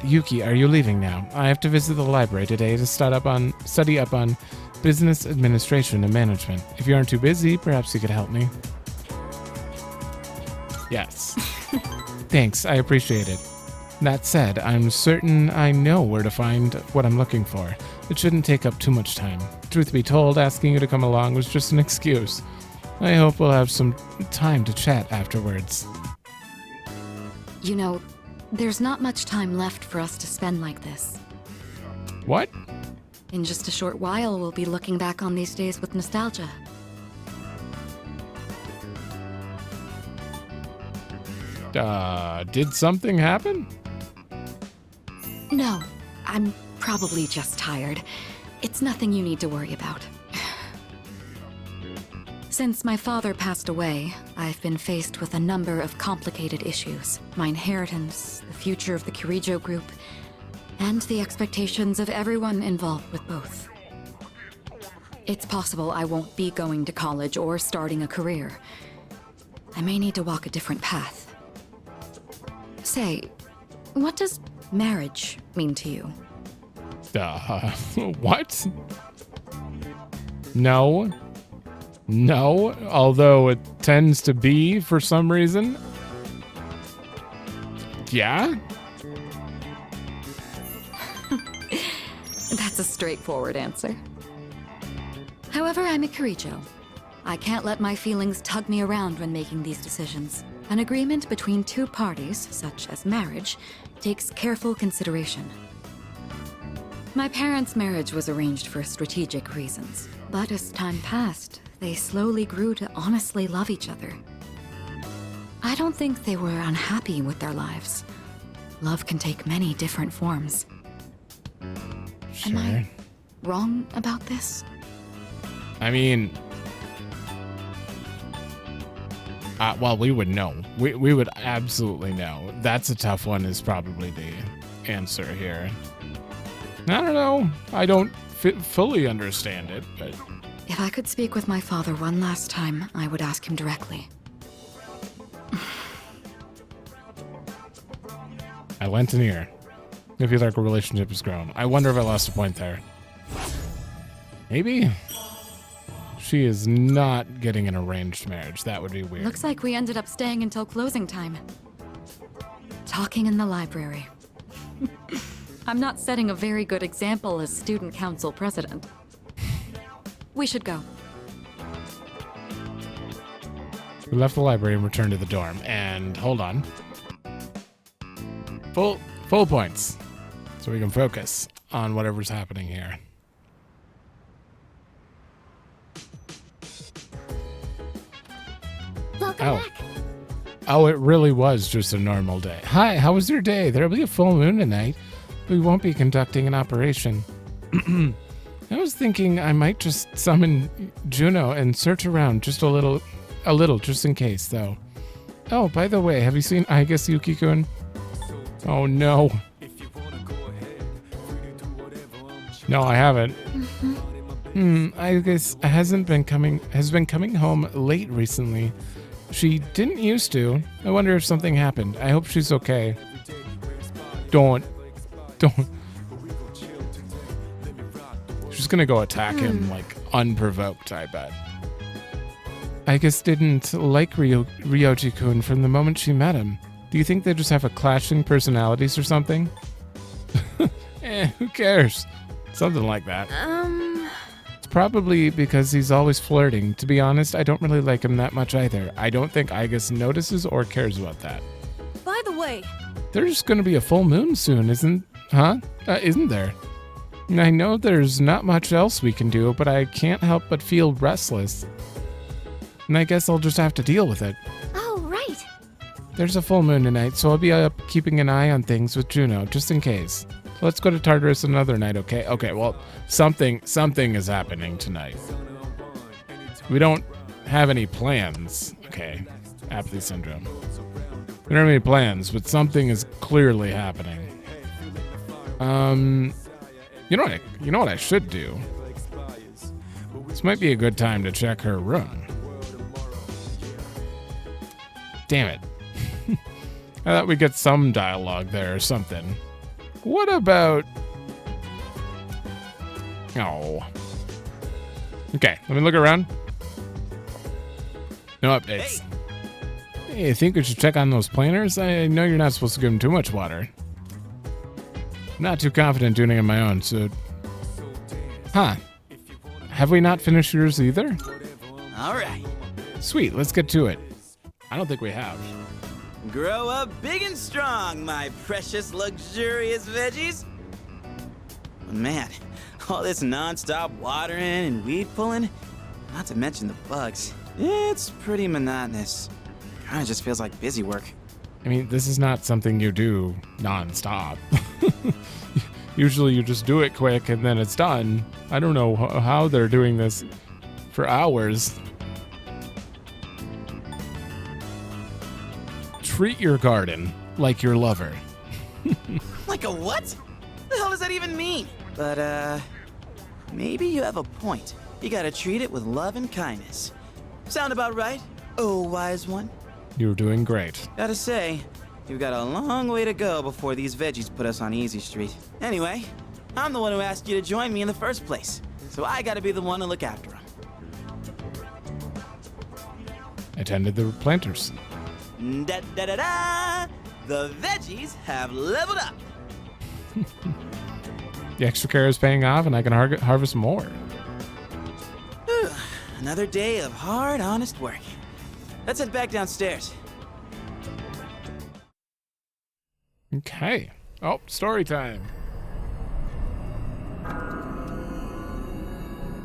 Yuki, are you leaving now? I have to visit the library today to study up on business administration and management. If you aren't too busy, perhaps you could help me. Yes. Thanks, I appreciate it. That said, I'm certain I know where to find what I'm looking for. It shouldn't take up too much time. Truth be told, asking you to come along was just an excuse. I hope we'll have some time to chat afterwards. You know, there's not much time left for us to spend like this. What? In just a short while, we'll be looking back on these days with nostalgia. Did something happen? No, I'm probably just tired. It's nothing you need to worry about. Since my father passed away, I've been faced with a number of complicated issues. My inheritance, the future of the Kirijo group, and the expectations of everyone involved with both. It's possible I won't be going to college or starting a career. I may need to walk a different path. Say, what does marriage mean to you? What? No. No, although it tends to be for some reason. Yeah? That's a straightforward answer. However, I'm a Kirijo. I can't let my feelings tug me around when making these decisions. An agreement between two parties, such as marriage, takes careful consideration. My parents' marriage was arranged for strategic reasons, but as time passed, they slowly grew to honestly love each other. I don't think they were unhappy with their lives. Love can take many different forms. Sure. Am I wrong about this? I mean... well, we would know. We would absolutely know. That's a tough one is probably the answer here. I don't know. I don't fully understand it, but... If I could speak with my father one last time, I would ask him directly. I lent an ear. I feel like a relationship has grown. I wonder if I lost a point there. Maybe? She is not getting an arranged marriage. That would be weird. Looks like we ended up staying until closing time. Talking in the library. I'm not setting a very good example as student council president. We should go. We left the library and returned to the dorm. And hold on. Full points. So we can focus on whatever's happening here. Welcome back. Oh, it really was just a normal day. Hi, how was your day? There'll be a full moon tonight. We won't be conducting an operation. I was thinking I might just summon Juno and search around just a little just in case, though. Oh, by the way, have you seen I guess Yuki-kun? Oh no. No, I haven't. I guess has been coming home late recently. She didn't used to. I wonder if something happened. I hope she's okay. Don't. She's gonna go attack him, like, unprovoked, I bet. I guess didn't like Ryoji-kun from the moment she met him. Do you think they just have a clashing personalities or something? Who cares? Something like that. It's probably because he's always flirting. To be honest, I don't really like him that much either. I don't think Igus notices or cares about that. By the way, There's gonna be a full moon soon, isn't there? I know there's not much else we can do, but I can't help but feel restless. And I guess I'll just have to deal with it. Oh, right. There's a full moon tonight, so I'll be up keeping an eye on things with Juno, just in case. So let's go to Tartarus another night, okay? Okay, well, something is happening tonight. We don't have any plans, okay? apathy syndrome. We don't have any plans, but something is clearly happening. You know what I should do? This might be a good time to check her room. Damn it. I thought we'd get some dialogue there or something. What about... Oh. Okay, let me look around. No updates. Hey, I think we should check on those planters. I know you're not supposed to give them too much water. I'm not too confident doing it on my own, so... Huh. Have we not finished yours either? All right. Sweet, let's get to it. I don't think we have. Grow up big and strong, my precious, luxurious veggies. Man, all this non-stop watering and weed pulling, not to mention the bugs, it's pretty monotonous. Kinda just feels like busy work. I mean, this is not something you do non-stop. Usually you just do it quick and then it's done. I don't know how they're doing this for hours. Treat your garden like your lover. Like a what? The hell does that even mean? But, maybe you have a point. You gotta treat it with love and kindness. Sound about right? Oh, wise one. You're doing great. Gotta say, you've got a long way to go before these veggies put us on Easy Street. Anyway, I'm the one who asked you to join me in the first place, so I gotta be the one to look after them. I tended the planters. Da-da-da-da! The veggies have leveled up! The extra care is paying off and I can harvest more. Another day of hard, honest work. Let's head back downstairs. Okay. Oh, story time.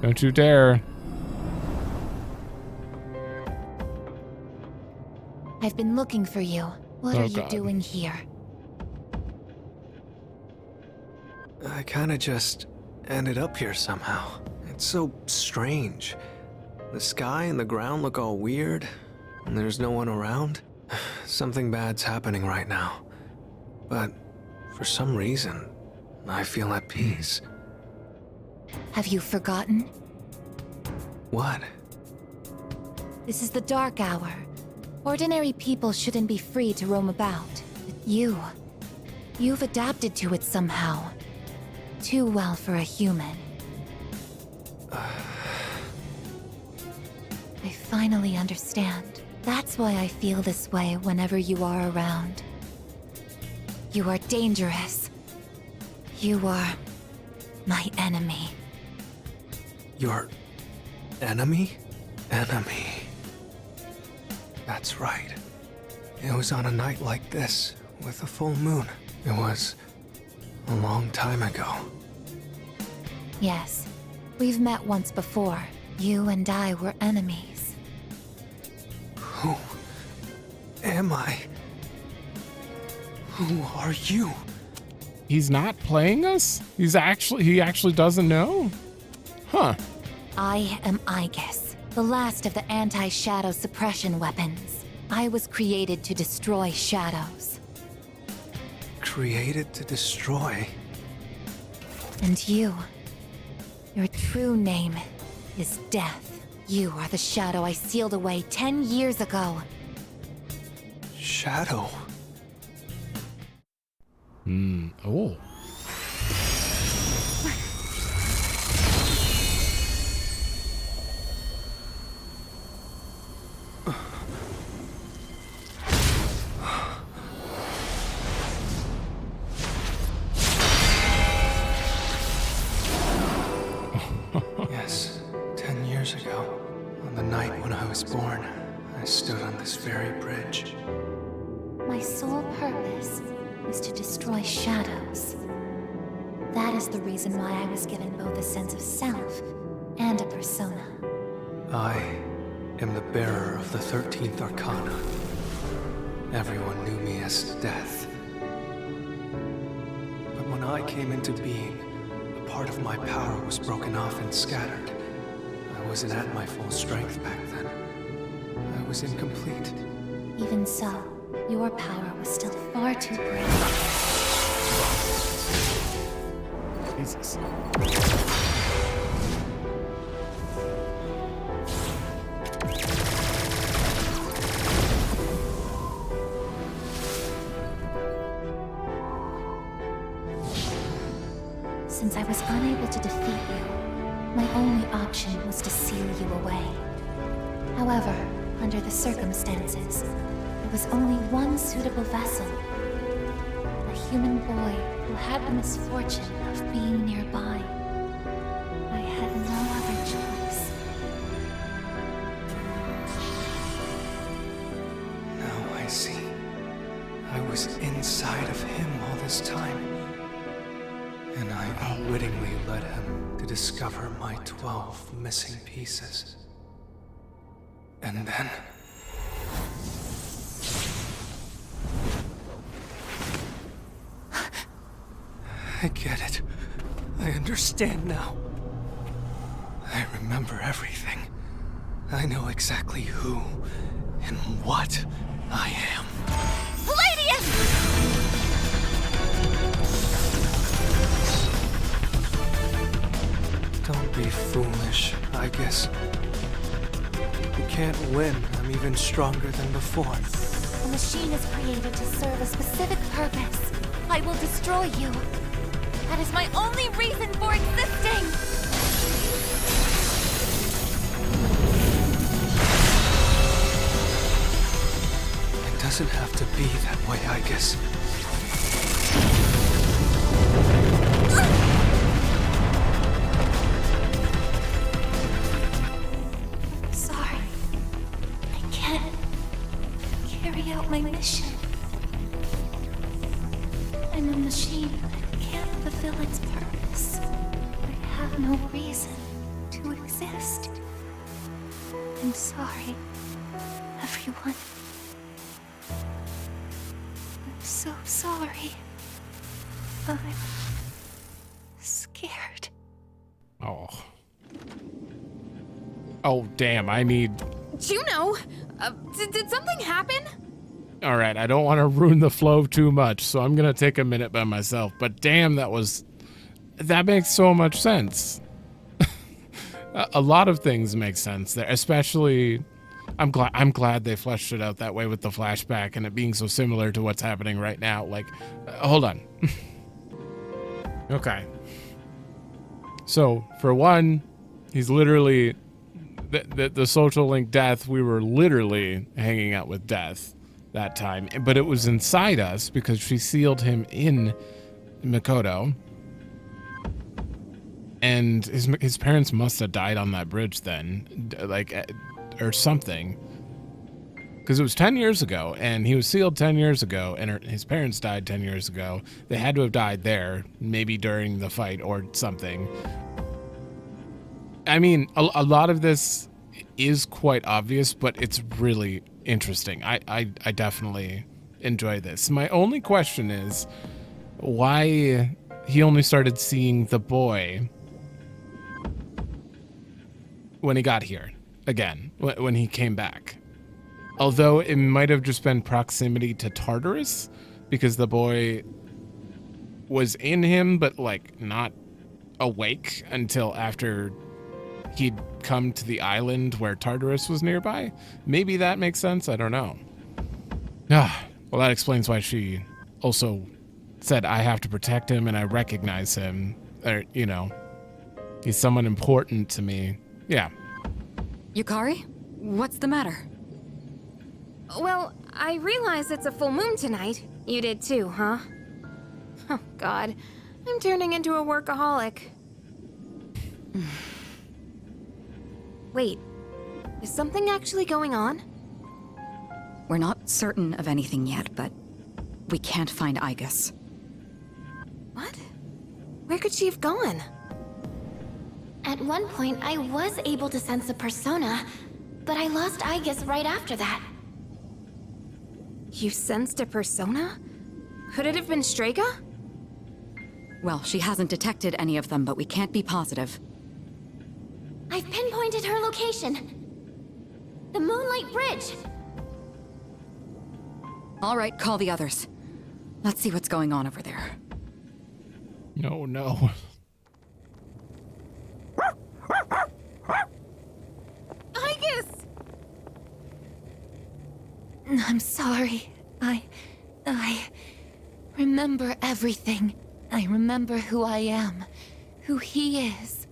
Don't you dare. I've been looking for you. What Oh, are you God. doing here? I kinda just ended up here somehow. It's so strange. The sky and the ground look all weird, and there's no one around. Something bad's happening right now. But for some reason, I feel at peace. Have you forgotten? What? This is the dark hour. Ordinary people shouldn't be free to roam about. But you've adapted to it somehow. Too well for a human. I finally understand. That's why I feel this way whenever you are around. You are dangerous. You are my enemy. Your enemy? Enemy. That's right. It was on a night like this, with a full moon. It was a long time ago. Yes, we've met once before. You and I were enemies. Who am I? Who are you? He's not playing us? He actually doesn't know? Huh. I am Aegis, the last of the anti-shadow suppression weapons. I was created to destroy shadows. Created to destroy? And you, your true name is Death. You are the shadow I sealed away 10 years ago. Shadow? Oh. Yes, 10 years ago, on the night when I was born, I stood on this very bridge. My sole purpose is to destroy shadows. That is the reason why I was given both a sense of self and a persona. I am the bearer of the 13th Arcana. Everyone knew me as Death. But when I came into being, a part of my power was broken off and scattered. I wasn't at my full strength back then. I was incomplete. Even so, your power was still far too great. Jesus. Since I was unable to defeat you, my only option was to seal you away. However, under the circumstances, there was only one suitable vessel. A human boy who had the misfortune of being nearby. I had no other choice. Now I see. I was inside of him all this time. And I unwittingly led him to discover my 12 missing pieces. And then... I get it. I understand now. I remember everything. I know exactly who and what I am. Don't be foolish, I guess. You can't win. I'm even stronger than before. The machine is created to serve a specific purpose. I will destroy you. That is my only reason for existing! It doesn't have to be that way, I guess. Sorry. I can't carry out my mission. I'm a machine that can't fulfill its purpose. I have no reason to exist. I'm sorry, everyone. I'm so sorry. I'm scared. Oh. Oh, damn. I need... Juno! Did something happen? All right, I don't want to ruin the flow too much, so I'm going to take a minute by myself. But damn, that makes so much sense. A lot of things make sense there, especially I'm glad they fleshed it out that way with the flashback and it being so similar to what's happening right now. Like, hold on. Okay. So, for one, he's literally the social link Death. We were literally hanging out with Death that time, but it was inside us because she sealed him in Mikoto. And his parents must have died on that bridge then, like, or something. Because it was 10 years ago, and he was sealed 10 years ago, and his parents died 10 years ago. They had to have died there, maybe during the fight or something. I mean, a lot of this is quite obvious, but it's really interesting. I definitely enjoy this. My only question is why he only started seeing the boy when he got here again, when he came back. Although it might have just been proximity to Tartarus, because the boy was in him, but like not awake until after he'd come to the island where Tartarus was nearby. Maybe that makes sense. I don't know. Well, that explains why she also said, I have to protect him and I recognize him. Or, you know, he's someone important to me. Yeah. Yukari? What's the matter? Well, I realize it's a full moon tonight. You did too, huh? Oh, God. I'm turning into a workaholic. Wait, is something actually going on? We're not certain of anything yet, but we can't find Igus. What? Where could she have gone? At one point, I was able to sense a persona, but I lost Igus right after that. You sensed a persona? Could it have been Strega? Well, she hasn't detected any of them, but we can't be positive. I've pinpointed her location. The Moonlight Bridge. All right, call the others. Let's see what's going on over there. No, no. I guess. I'm sorry. I remember everything. I remember who I am, who he is.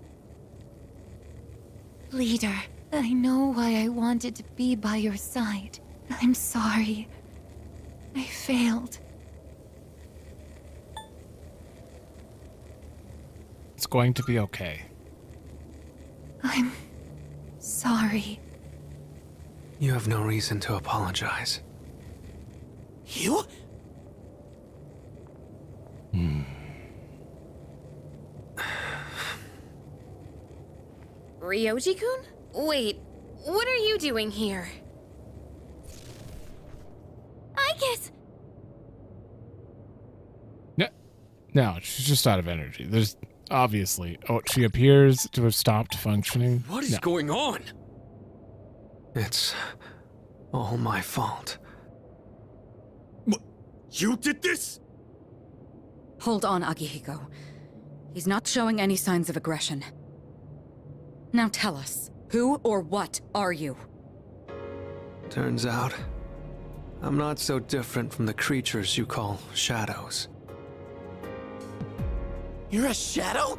Leader, I know why I wanted to be by your side. I'm sorry. I failed. It's going to be okay. I'm sorry. You have no reason to apologize. You? Ryoji-kun? Wait, what are you doing here? I guess. No, she's just out of energy. There's obviously... Oh, she appears to have stopped functioning. What is going on? It's all my fault. What? You did this? Hold on, Akihiko. He's not showing any signs of aggression. Now tell us, who or what are you? Turns out, I'm not so different from the creatures you call shadows. You're a shadow?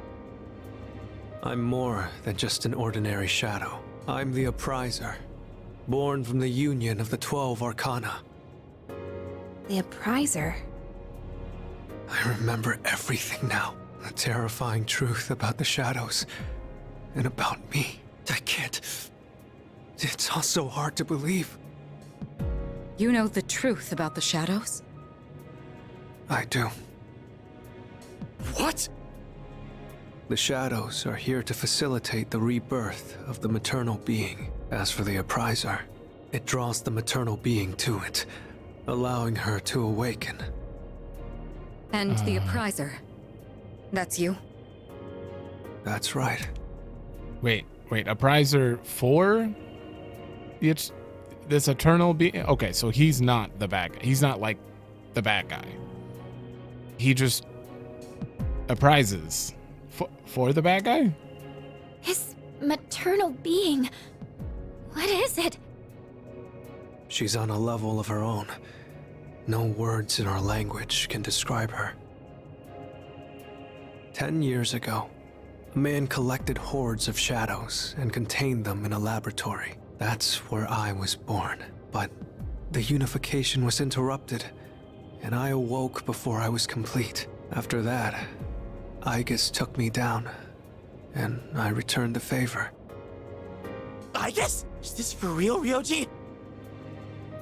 I'm more than just an ordinary shadow. I'm the Appriser, born from the union of the 12 Arcana. The Appriser? I remember everything now. The terrifying truth about the shadows. And about me. I can't... It's all so hard to believe. You know the truth about the shadows? I do. What? The shadows are here to facilitate the rebirth of the maternal being. As for the Appriser, it draws the maternal being to it, allowing her to awaken. And the Appriser. That's you? That's right. Wait, Appriser for it's this eternal being? Okay, so he's not the bad guy. He's not like the bad guy. He just apprises for the bad guy? His maternal being. What is it? She's on a level of her own. No words in our language can describe her. 10 years ago, a man collected hordes of shadows and contained them in a laboratory. That's where I was born. But the unification was interrupted, and I awoke before I was complete. After that, Aigis took me down, and I returned the favor. Aigis? Is this for real, Ryoji?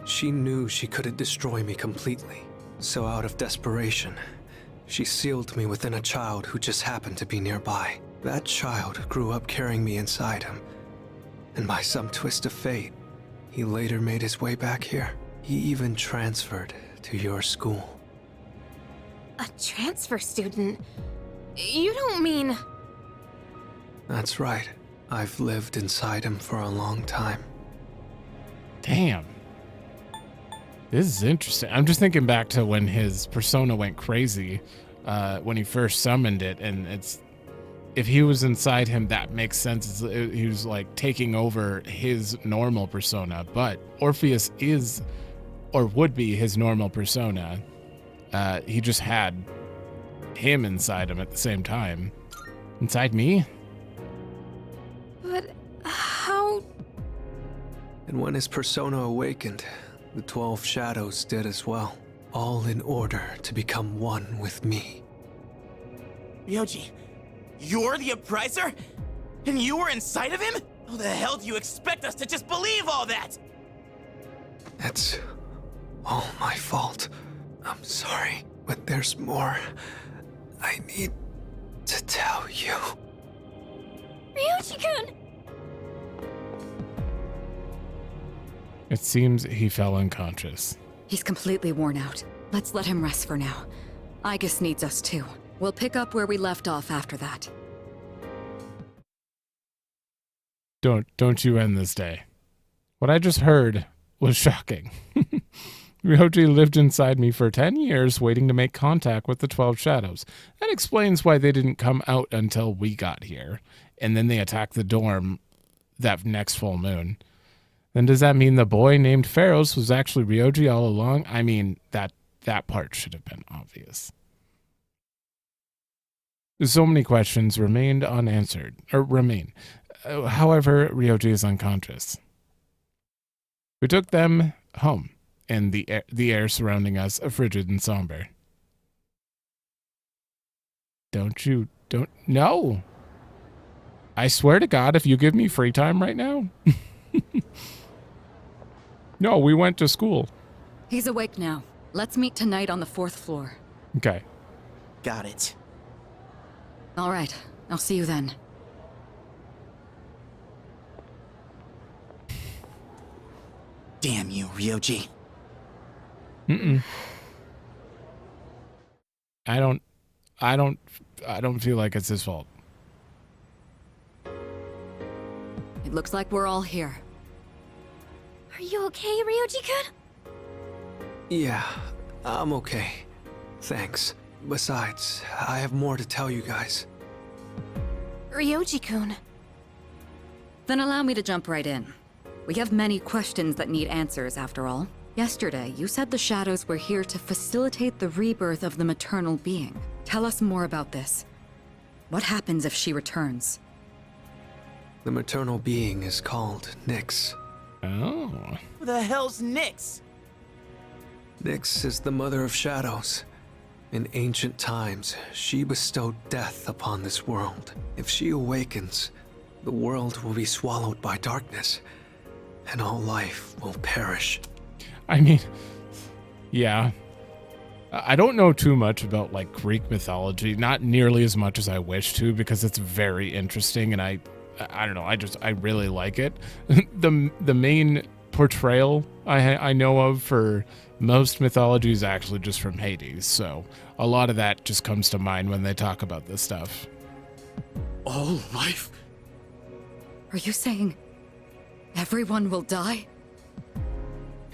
She knew she couldn't destroy me completely, so out of desperation, she sealed me within a child who just happened to be nearby. That child grew up carrying me inside him, and by some twist of fate, he later made his way back here. He even transferred to your school. A transfer student? You don't mean... That's right. I've lived inside him for a long time. Damn. This is interesting. I'm just thinking back to when his persona went crazy, when he first summoned it, and it's... If he was inside him, that makes sense. He was like taking over his normal persona, but Orpheus is, or would be, his normal persona. He just had him inside him at the same time. Inside me? But how... And when his persona awakened, the 12 shadows did as well. All in order to become one with me. Ryoji, you're the Appriser? And you were inside of him? How the hell do you expect us to just believe all that? It's all my fault. I'm sorry, but there's more I need to tell you. Ryoji-kun! It seems he fell unconscious. He's completely worn out. Let's let him rest for now. Aigis needs us too. We'll pick up where we left off after that. Don't you end this day. What I just heard was shocking. Ryoji lived inside me for 10 years waiting to make contact with the 12 shadows. That explains why they didn't come out until we got here. And then they attacked the dorm that next full moon. Then does that mean the boy named Pharaohs was actually Ryoji all along? I mean, that part should have been obvious. So many questions remain. However, Ryoji is unconscious. We took them home, and the air surrounding us frigid and somber. No. I swear to God, if you give me free time right now. No, we went to school. He's awake now. Let's meet tonight on the 4th floor. Okay. Got it. All right. I'll see you then. Damn you, Ryoji. I don't feel like it's his fault. It looks like we're all here. Are you okay, Ryoji-kun? Yeah, I'm okay. Thanks. Besides, I have more to tell you guys. Ryoji-kun. Then allow me to jump right in. We have many questions that need answers, after all. Yesterday, you said the shadows were here to facilitate the rebirth of the maternal being. Tell us more about this. What happens if she returns? The maternal being is called Nyx. Oh. Who the hell's Nyx? Nyx is the mother of shadows. In ancient times, she bestowed death upon this world. If she awakens, the world will be swallowed by darkness, and all life will perish. I mean, yeah. I don't know too much about like Greek mythology, not nearly as much as I wish to, because it's very interesting, and I don't know, I really like it. The main portrayal I know of for most mythology is actually just from Hades, so a lot of that just comes to mind when they talk about this stuff. All life? Are you saying everyone will die?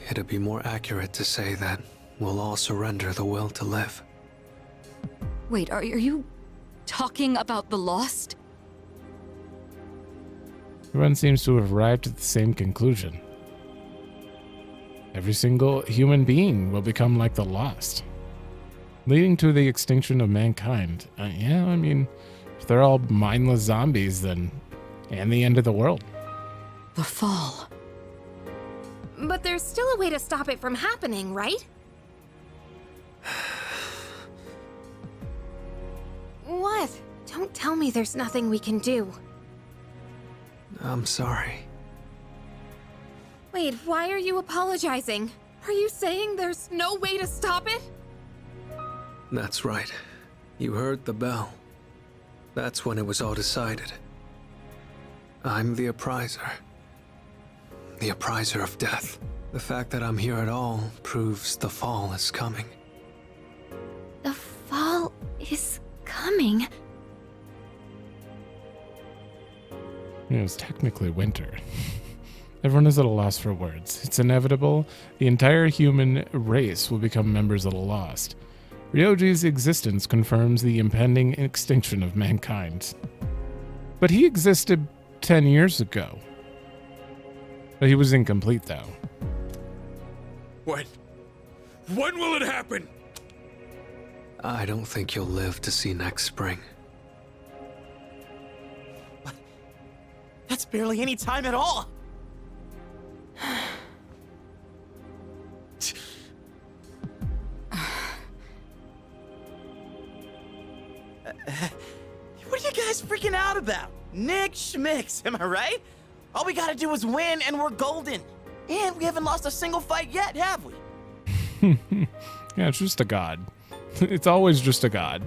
It'd be more accurate to say that we'll all surrender the will to live. Wait, are you talking about the lost? Everyone seems to have arrived at the same conclusion. Every single human being will become like the lost, leading to the extinction of mankind. Yeah, I mean, if they're all mindless zombies, then and the end of the world. The fall. But there's still a way to stop it from happening, right? What? Don't tell me there's nothing we can do. I'm sorry. Wait, why are you apologizing? Are you saying there's no way to stop it? That's right. You heard the bell. That's when it was all decided. I'm the appriser. The appriser of death. The fact that I'm here at all proves the fall is coming. The fall is coming. It was technically winter. Everyone is at a loss for words. It's inevitable. The entire human race will become members of the lost. Ryoji's existence confirms the impending extinction of mankind. But he existed 10 years ago. But he was incomplete, though. When? When will it happen? I don't think you'll live to see next spring. That's barely any time at all. What are you guys freaking out about? Nick Schmicks, am I right? All we gotta do is win and we're golden. And we haven't lost a single fight yet, have we? Yeah, it's just a god. It's always just a god.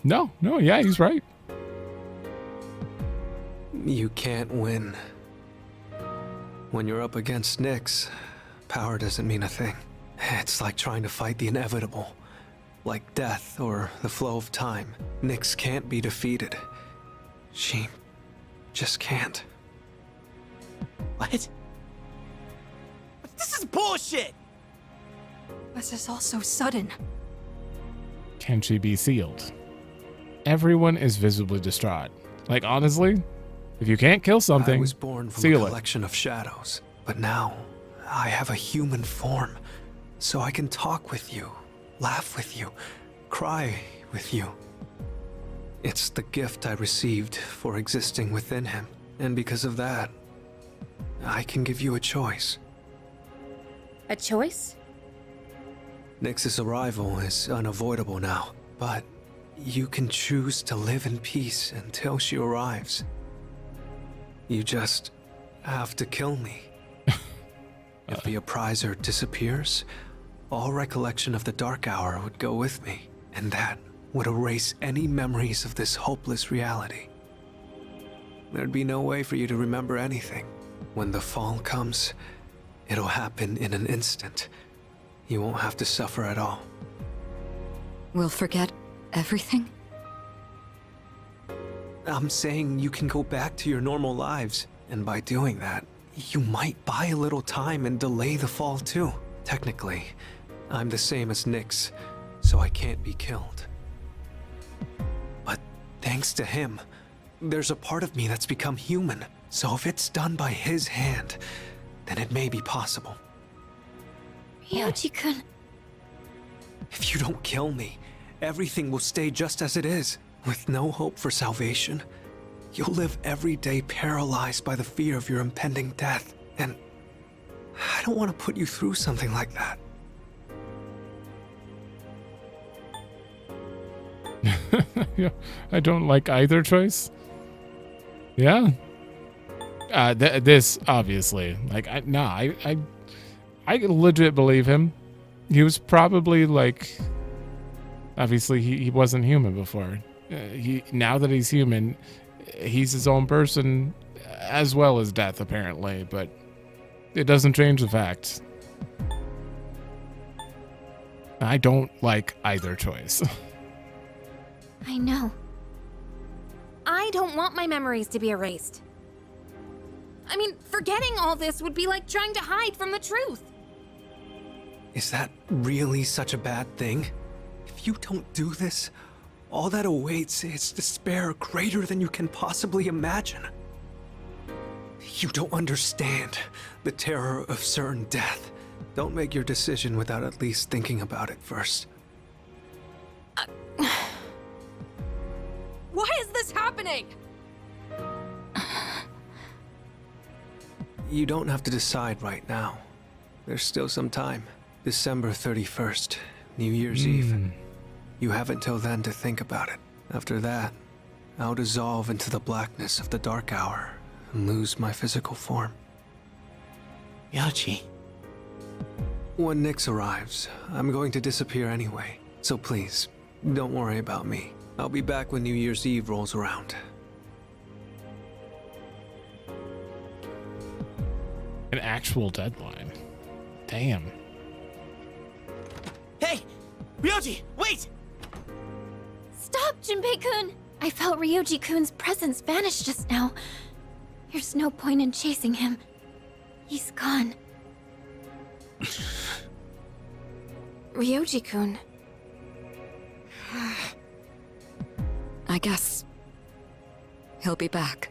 No, yeah, he's right. You can't win. When you're up against Nyx, power doesn't mean a thing. It's like trying to fight the inevitable. Like death or the flow of time. Nyx can't be defeated. She just can't. What? This is bullshit! This is all so sudden. Can she be sealed? Everyone is visibly distraught. Like, honestly, if you can't kill something, I was born from a seal it. collection of shadows, but now I have a human form, so I can talk with you, laugh with you, cry with you. It's the gift I received for existing within him, and because of that, I can give you a choice. A choice? Nyx's arrival is unavoidable now, but you can choose to live in peace until she arrives. You just have to kill me. If the appriser disappears, all recollection of the Dark Hour would go with me, and that would erase any memories of this hopeless reality. There'd be no way for you to remember anything. When the fall comes, it'll happen in an instant. You won't have to suffer at all. We'll forget everything? I'm saying you can go back to your normal lives, and by doing that, you might buy a little time and delay the fall too. Technically, I'm the same as Nyx, so I can't be killed. But thanks to him, there's a part of me that's become human, so if it's done by his hand, then it may be possible. Ryoji-kun. If you don't kill me, everything will stay just as it is. With no hope for salvation, you'll live every day paralyzed by the fear of your impending death. And I don't want to put you through something like that. Yeah, I don't like either choice. Yeah. This obviously, like, I legit believe him. He was probably like, obviously he wasn't human before. Now that he's human, he's his own person, as well as death apparently. But it doesn't change the fact. I don't like either choice. I know. I don't want my memories to be erased. I mean, forgetting all this would be like trying to hide from the truth. Is that really such a bad thing? If you don't do this, all that awaits is despair greater than you can possibly imagine. You don't understand the terror of certain death. Don't make your decision without at least thinking about it first. Why is this happening? You don't have to decide right now. There's still some time. December 31st, New Year's Eve. You have until then to think about it. After that, I'll dissolve into the blackness of the Dark Hour and lose my physical form. Ryoji. When Nyx arrives, I'm going to disappear anyway. So please, don't worry about me. I'll be back when New Year's Eve rolls around. An actual deadline. Damn. Hey! Ryoji, wait! Stop, Junpei-kun! I felt Ryoji-kun's presence vanish just now. There's no point in chasing him. He's gone. Ryoji-kun. I guess he'll be back.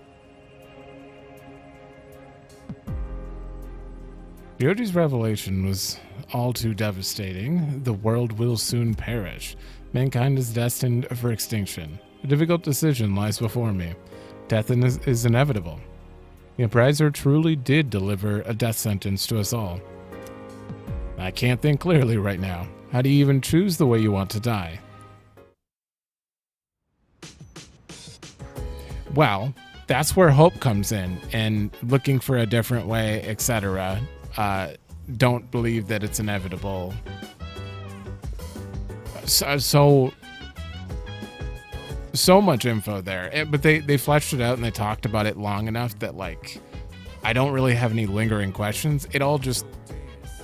Ryoji's revelation was all too devastating. The world will soon perish. Mankind is destined for extinction. A difficult decision lies before me. Death is inevitable. The Appriser truly did deliver a death sentence to us all. I can't think clearly right now. How do you even choose the way you want to die? Well, that's where hope comes in, and looking for a different way, etc. Don't believe that it's inevitable. So much info there, but they fleshed it out and they talked about it long enough that, like, I don't really have any lingering questions. It all just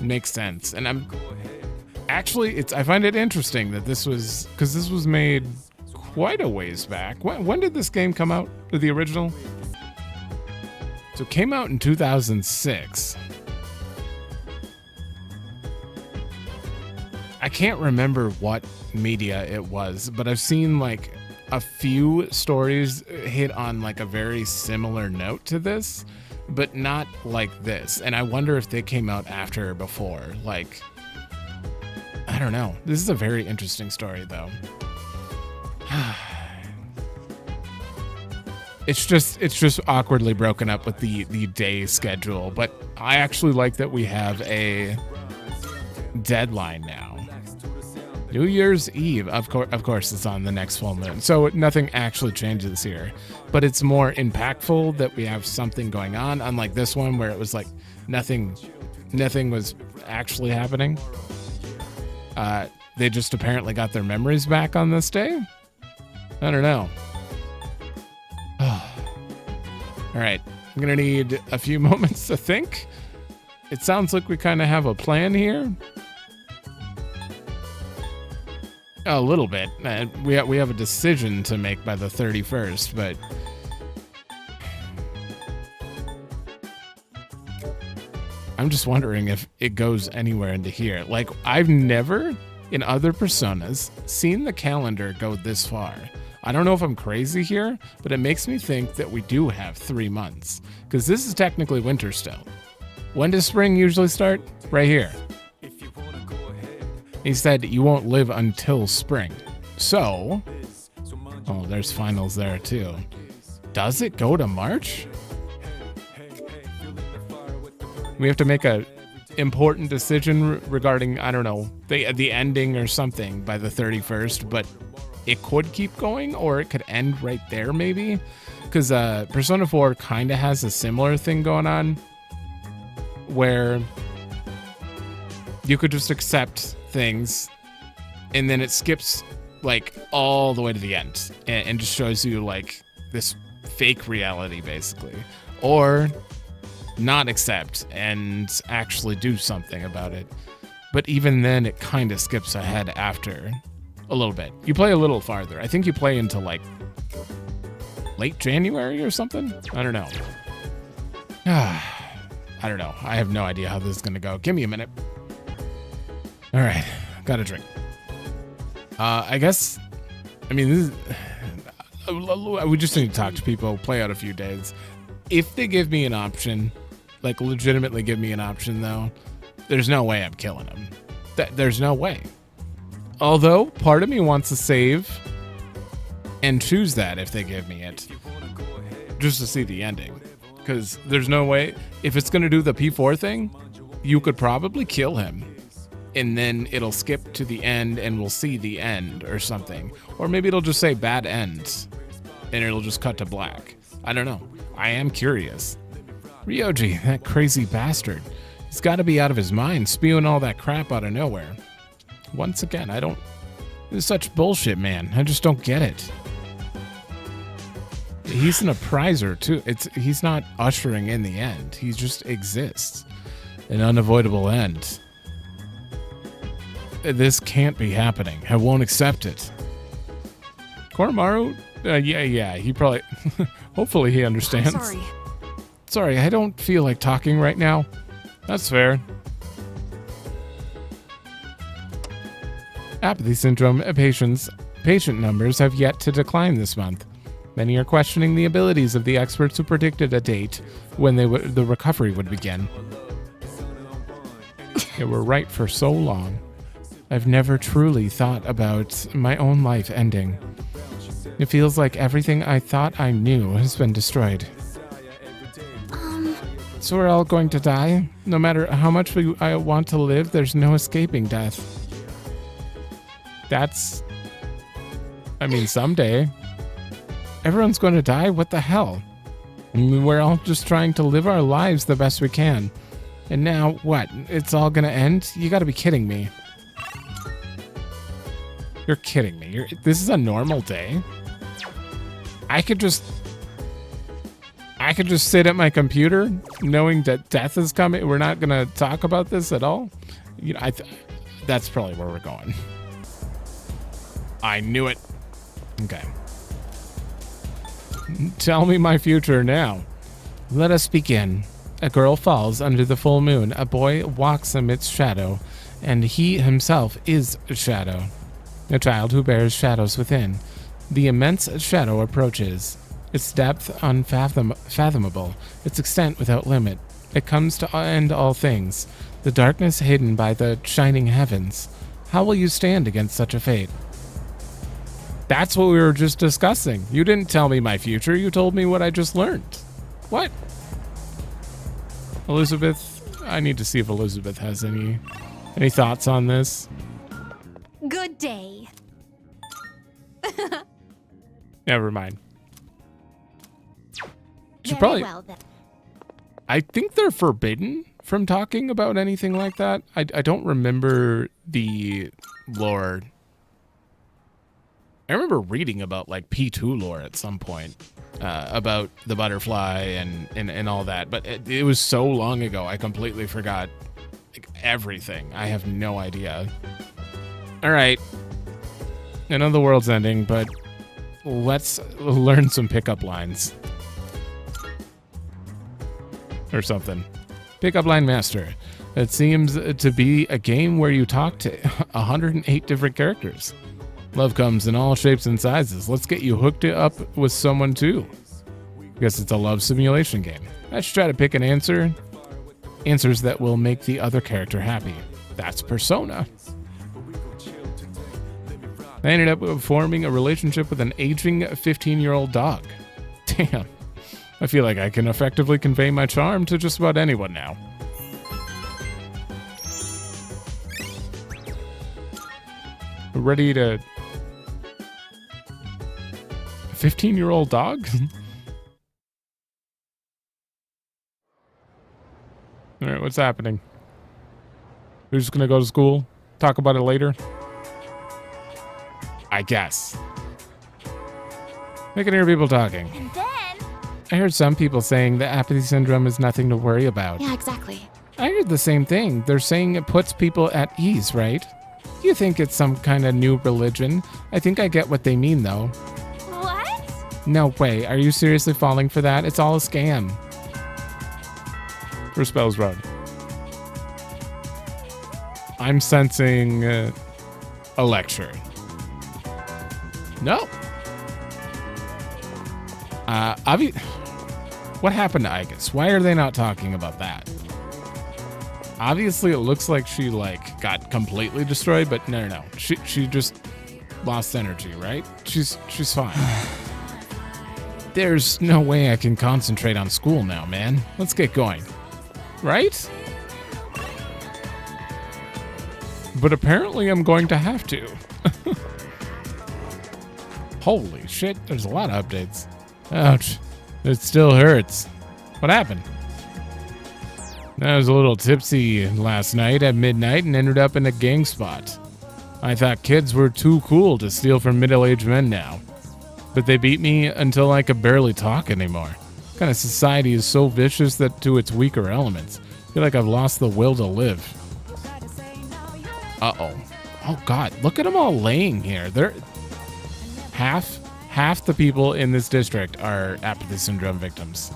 makes sense, and I find it interesting that this was, because this was made quite a ways back. When did this game come out? The original? So it came out in 2006. I can't remember what media it was, but I've seen like a few stories hit on like a very similar note to this, but not like this. And I wonder if they came out after or before. Like, I don't know. This is a very interesting story though. It's just awkwardly broken up with the day schedule, but I actually like that we have a deadline now. New Year's Eve, of course, it's on the next full moon, so nothing actually changes here. But it's more impactful that we have something going on, unlike this one where it was like nothing was actually happening. They just apparently got their memories back on this day. I don't know. All right, I'm gonna need a few moments to think. It sounds like we kind of have a plan here. A little bit. We have a decision to make by the 31st, but I'm just wondering if it goes anywhere into here. Like, I've never, in other Personas, seen the calendar go this far. I don't know if I'm crazy here, but it makes me think that we do have 3 months, because this is technically winter still. When does spring usually start? Right here. He said you won't live until spring. So, oh, there's finals there too. Does it go to March? We have to make a important decision regarding, I don't know, the ending or something by the 31st, but it could keep going or it could end right there maybe. Because Persona 4 kind of has a similar thing going on where you could just accept things and then it skips like all the way to the end and just shows you like this fake reality basically, or not accept and actually do something about it. But even then it kind of skips ahead after a little bit. You play a little farther. I think you play into like late January or something. I don't know. I don't know. I have no idea how this is gonna go. Give me a minute. All right, got a drink. I guess, I mean, this is, we just need to talk to people, play out a few days. If they give me an option, like legitimately give me an option though, there's no way I'm killing them. There's no way. Although, part of me wants to save and choose that if they give me it, just to see the ending. Because there's no way, if it's going to do the P4 thing, you could probably kill him. And then it'll skip to the end and we'll see the end or something. Or maybe it'll just say bad ends and it'll just cut to black. I don't know. I am curious. Ryoji, that crazy bastard. He's got to be out of his mind spewing all that crap out of nowhere. Once again, this is such bullshit, man. I just don't get it. He's an appriser too. He's not ushering in the end. He just exists. An unavoidable end. This can't be happening. I won't accept it. Koromaru? Yeah, he probably... hopefully he understands. Sorry, I don't feel like talking right now. That's fair. Apathy syndrome patient numbers have yet to decline this month. Many are questioning the abilities of the experts who predicted a date when the recovery would begin. They were right for so long. I've never truly thought about my own life ending. It feels like everything I thought I knew has been destroyed. So we're all going to die? No matter how much I want to live, there's no escaping death. I mean, someday. Everyone's going to die? What the hell? We're all just trying to live our lives the best we can. And now, what? It's all going to end? You got to be kidding me. You're kidding me. This is a normal day? I could just sit at my computer knowing that death is coming. We're not going to talk about this at all. You know, that's probably where we're going. I knew it. Okay. Tell me my future now. Let us begin. A girl falls under the full moon. A boy walks amidst shadow. and he himself is a shadow. A child who bears shadows within. The immense shadow approaches. Its depth unfathomable, its extent without limit. It comes to end all things. The darkness hidden by the shining heavens. How will you stand against such a fate? That's what we were just discussing. You didn't tell me my future, you told me what I just learned. What? Elizabeth, I need to see if Elizabeth has any thoughts on this. Good day. Never mind. Should Very probably. well, then. I think they're forbidden from talking about anything like that. I don't remember the lore. I remember reading about like P2 lore at some point about the butterfly and all that, but it was so long ago I completely forgot like everything. I have no idea. All right. I know the world's ending, but let's learn some pickup lines. Or something. Pickup line master. It seems to be a game where you talk to 108 different characters. Love comes in all shapes and sizes. Let's get you hooked up with someone too. Guess it's a love simulation game. I should try to pick an answer. Answers that will make the other character happy. That's Persona. I ended up forming a relationship with an aging 15-year-old dog. Damn. I feel like I can effectively convey my charm to just about anyone now. Ready to... 15-year-old dog? Alright, what's happening? We're just gonna go to school? Talk about it later? I guess. I can hear people talking. And then... I heard some people saying that apathy syndrome is nothing to worry about. Yeah, exactly. I heard the same thing. They're saying it puts people at ease, right? You think it's some kind of new religion? I think I get what they mean, though. What? No way. Are you seriously falling for that? It's all a scam. For Spells Road. I'm sensing a lecture. No. What happened to Igus? Why are they not talking about that? Obviously, it looks like she got completely destroyed, but no. She just lost energy, right? She's fine. There's no way I can concentrate on school now, man. Let's get going. Right? But apparently I'm going to have to. Holy shit, there's a lot of updates. Ouch. It still hurts. What happened? I was a little tipsy last night at midnight and ended up in a gang spot. I thought kids were too cool to steal from middle-aged men now. But they beat me until I could barely talk anymore. What kind of society is so vicious that to its weaker elements? I feel like I've lost the will to live. Uh-oh. Oh god, look at them all laying here. They're half the people in this district are apathy syndrome victims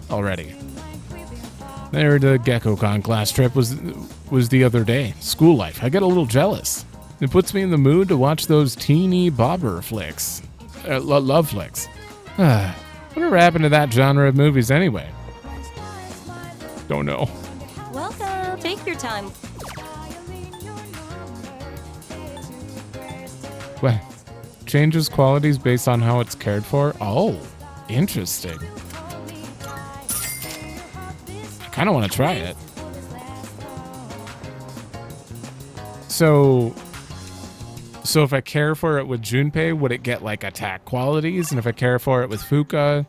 already. There, the GeckoCon class trip was the other day. School life. I get a little jealous. It puts me in the mood to watch those teeny bobber flicks. Love flicks. Whatever happened to that genre of movies anyway? Don't know. Welcome. Take your time. What? Changes qualities based on how it's cared for? Oh, interesting. I kind of want to try it. So if I care for it with Junpei, would it get like attack qualities? And if I care for it with Fuka,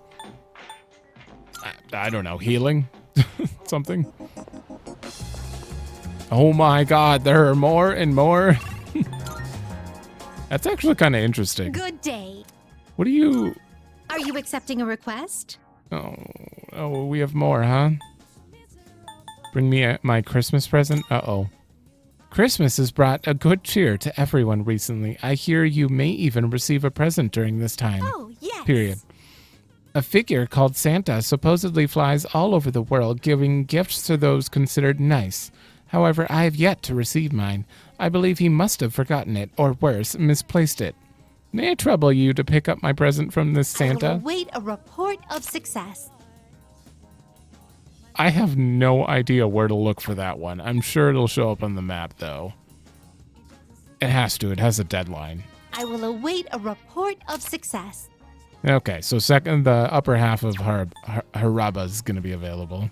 I don't know, healing? Something? Oh my god, there are more and more. That's actually kind of interesting. Good day. What do you... Are you accepting a request? Oh, we have more, huh? Bring me my Christmas present? Uh-oh. Christmas has brought a good cheer to everyone recently. I hear you may even receive a present during this time. Oh, yes. Period. A figure called Santa supposedly flies all over the world, giving gifts to those considered nice. However, I have yet to receive mine. I believe he must have forgotten it, or worse, misplaced it. May I trouble you to pick up my present from this I will Santa? await a report of success. I have no idea where to look for that one. I'm sure it'll show up on the map, though. It has to. It has a deadline. I will await a report of success. Okay, so the upper half of Haraba is going to be available.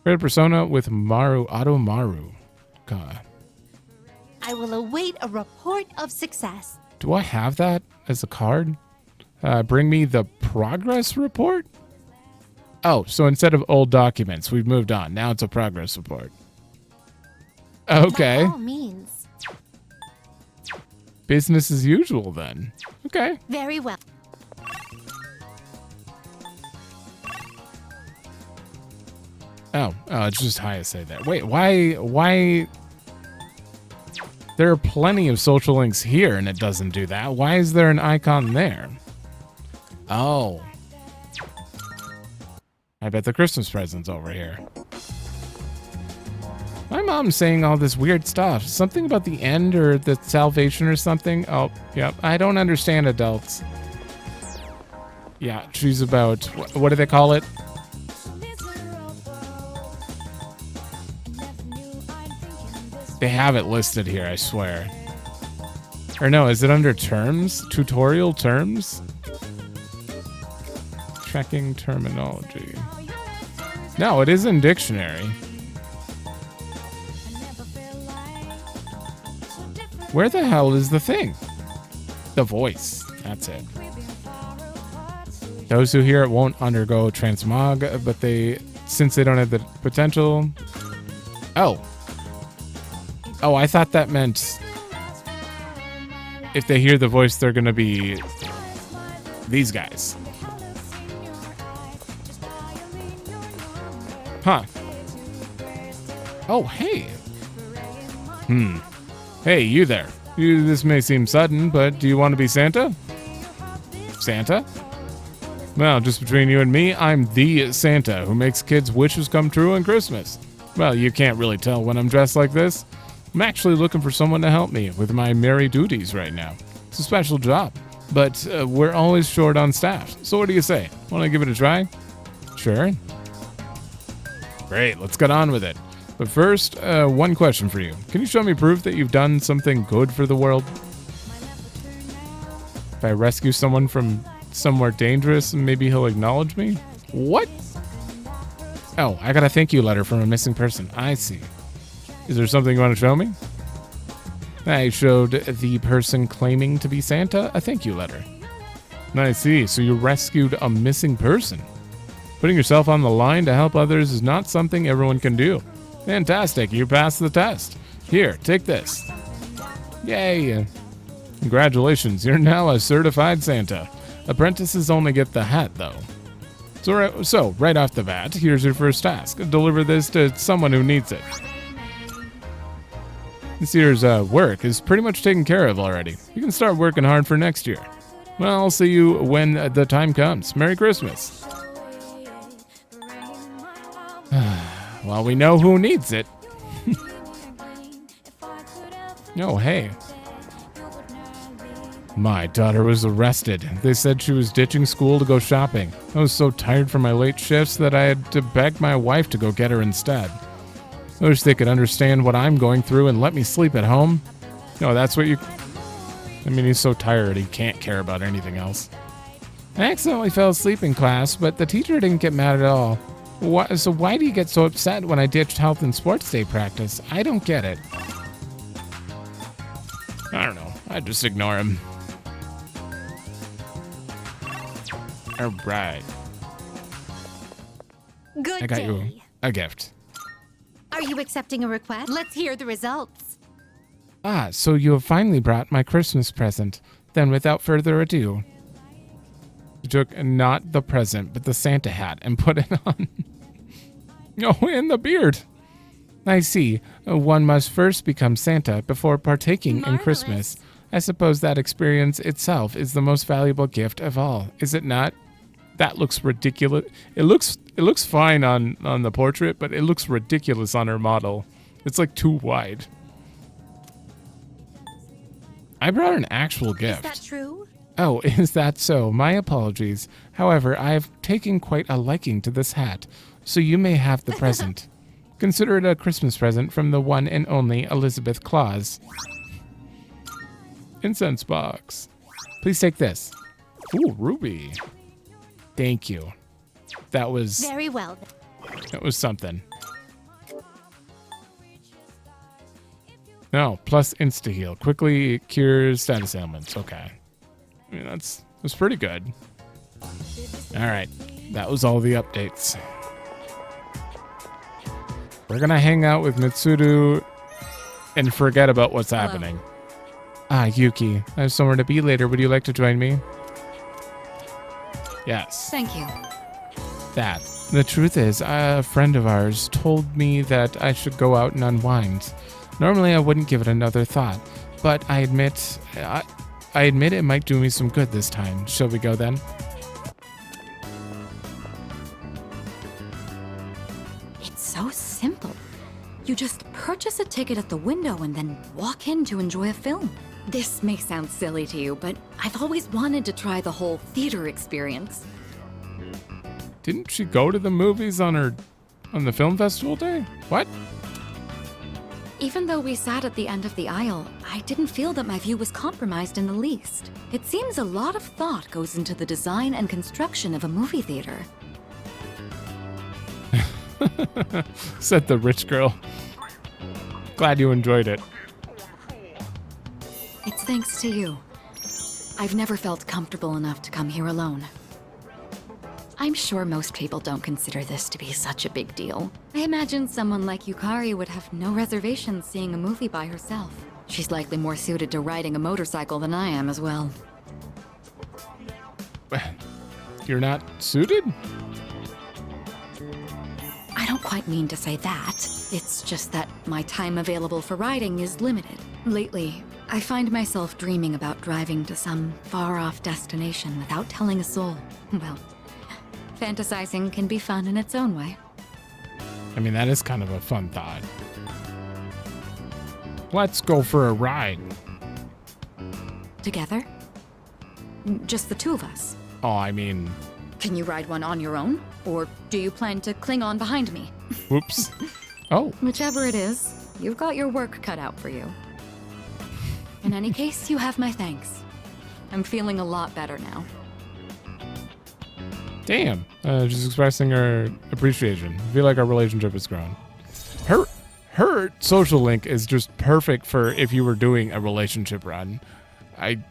Create a persona with Automaru. God. I will await a report of success. Do I have that as a card? Bring me the progress report? Oh, so instead of old documents, we've moved on. Now it's a progress report. Okay. By all means. Business as usual then. Okay. Very well. Oh, it's just how I say that. Wait, why? There are plenty of social links here and it doesn't do that. Why is there an icon there? Oh. I bet the Christmas present's over here. My mom's saying all this weird stuff. Something about the end or the salvation or something. Oh, yep. I don't understand adults. Yeah, she's about, what do they call it? They have it listed here, I swear. Or no, is it under terms? Tutorial terms? Checking terminology. No, it is in dictionary. Where the hell is the thing? The voice. That's it. Those who hear it won't undergo transmog, but since they don't have the potential. Oh. Oh, I thought that meant if they hear the voice, they're gonna be these guys. Huh. Oh, hey. Hey, you there. This may seem sudden, but do you want to be Santa? Santa? Well, just between you and me, I'm the Santa who makes kids' wishes come true on Christmas. Well, you can't really tell when I'm dressed like this. I'm actually looking for someone to help me with my merry duties right now. It's a special job, but we're always short on staff. So what do you say? Want to give it a try? Sure. Great, let's get on with it. But first, one question for you. Can you show me proof that you've done something good for the world? If I rescue someone from somewhere dangerous, maybe he'll acknowledge me? What? Oh, I got a thank you letter from a missing person. I see. Is there something you want to show me? I showed the person claiming to be Santa a thank you letter. I see. So you rescued a missing person. Putting yourself on the line to help others is not something everyone can do. Fantastic. You passed the test. Here, take this. Yay. Congratulations. You're now a certified Santa. Apprentices only get the hat, though. So right off the bat, here's your first task. Deliver this to someone who needs it. This year's work is pretty much taken care of already. You can start working hard for next year. Well, I'll see you when the time comes. Merry Christmas. Well, we know who needs it. Oh, hey. My daughter was arrested. They said she was ditching school to go shopping. I was so tired from my late shifts that I had to beg my wife to go get her instead. I wish they could understand what I'm going through and let me sleep at home. No, that's what you... I mean, he's so tired he can't care about anything else. I accidentally fell asleep in class, but the teacher didn't get mad at all. So why do you get so upset when I ditched health and sports day practice? I don't get it. I don't know. I just ignore him. All right. Good I got day. you a gift. Are you accepting a request? Let's hear the results. Ah, so you have finally brought my Christmas present. Then without further ado, you took not the present, but the Santa hat and put it on. Oh, and the beard. I see. One must first become Santa before partaking in Christmas. I suppose that experience itself is the most valuable gift of all, is it not? That looks ridiculous. It looks fine on the portrait, but it looks ridiculous on her model. It's like too wide. I brought an actual gift. Is that true? Oh, is that so? My apologies. However, I have taken quite a liking to this hat, so you may have the present. Consider it a Christmas present from the one and only Elizabeth Claus. Incense box. Please take this. Ooh, ruby. Thank you. That was... Very well. That was something. No, plus insta-heal. Quickly cures status ailments. Okay. I mean, that's pretty good. Alright. That was all the updates. We're gonna hang out with Mitsuru and forget about what's happening. Ah, Yuki. I have somewhere to be later. Would you like to join me? Yes. Thank you. That. The truth is, a friend of ours told me that I should go out and unwind. Normally, I wouldn't give it another thought, but I admit it might do me some good this time. Shall we go then? It's so simple. You just purchase a ticket at the window and then walk in to enjoy a film. This may sound silly to you, but I've always wanted to try the whole theater experience. Didn't she go to the movies on the film festival day? What? Even though we sat at the end of the aisle, I didn't feel that my view was compromised in the least. It seems a lot of thought goes into the design and construction of a movie theater. Said the rich girl. Glad you enjoyed it. It's thanks to you. I've never felt comfortable enough to come here alone. I'm sure most people don't consider this to be such a big deal. I imagine someone like Yukari would have no reservations seeing a movie by herself. She's likely more suited to riding a motorcycle than I am as well. You're not suited? I don't quite mean to say that. It's just that my time available for riding is limited. Lately, I find myself dreaming about driving to some far-off destination without telling a soul. Well, fantasizing can be fun in its own way. I mean, that is kind of a fun thought. Let's go for a ride. Together? Just the two of us? Oh, I mean... Can you ride one on your own? Or do you plan to cling on behind me? Whoops. Oh. Whichever it is, you've got your work cut out for you. In any case, you have my thanks. I'm feeling a lot better now. Damn. Just expressing her appreciation. I feel like our relationship has grown. Her social link is just perfect for if you were doing a relationship run. I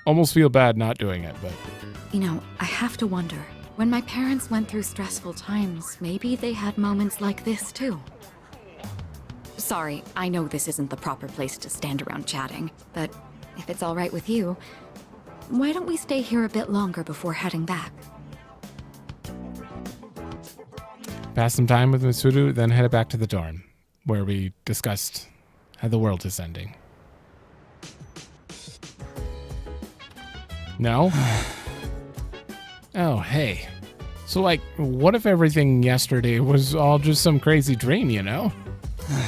almost feel bad not doing it, but... You know, I have to wonder. When my parents went through stressful times, maybe they had moments like this too. Sorry, I know this isn't the proper place to stand around chatting, but if it's all right with you, why don't we stay here a bit longer before heading back? Pass some time with Mitsuru, then head back to the dorm, where we discussed how the world is ending. No? Oh, hey. So, like, what if everything yesterday was all just some crazy dream, you know?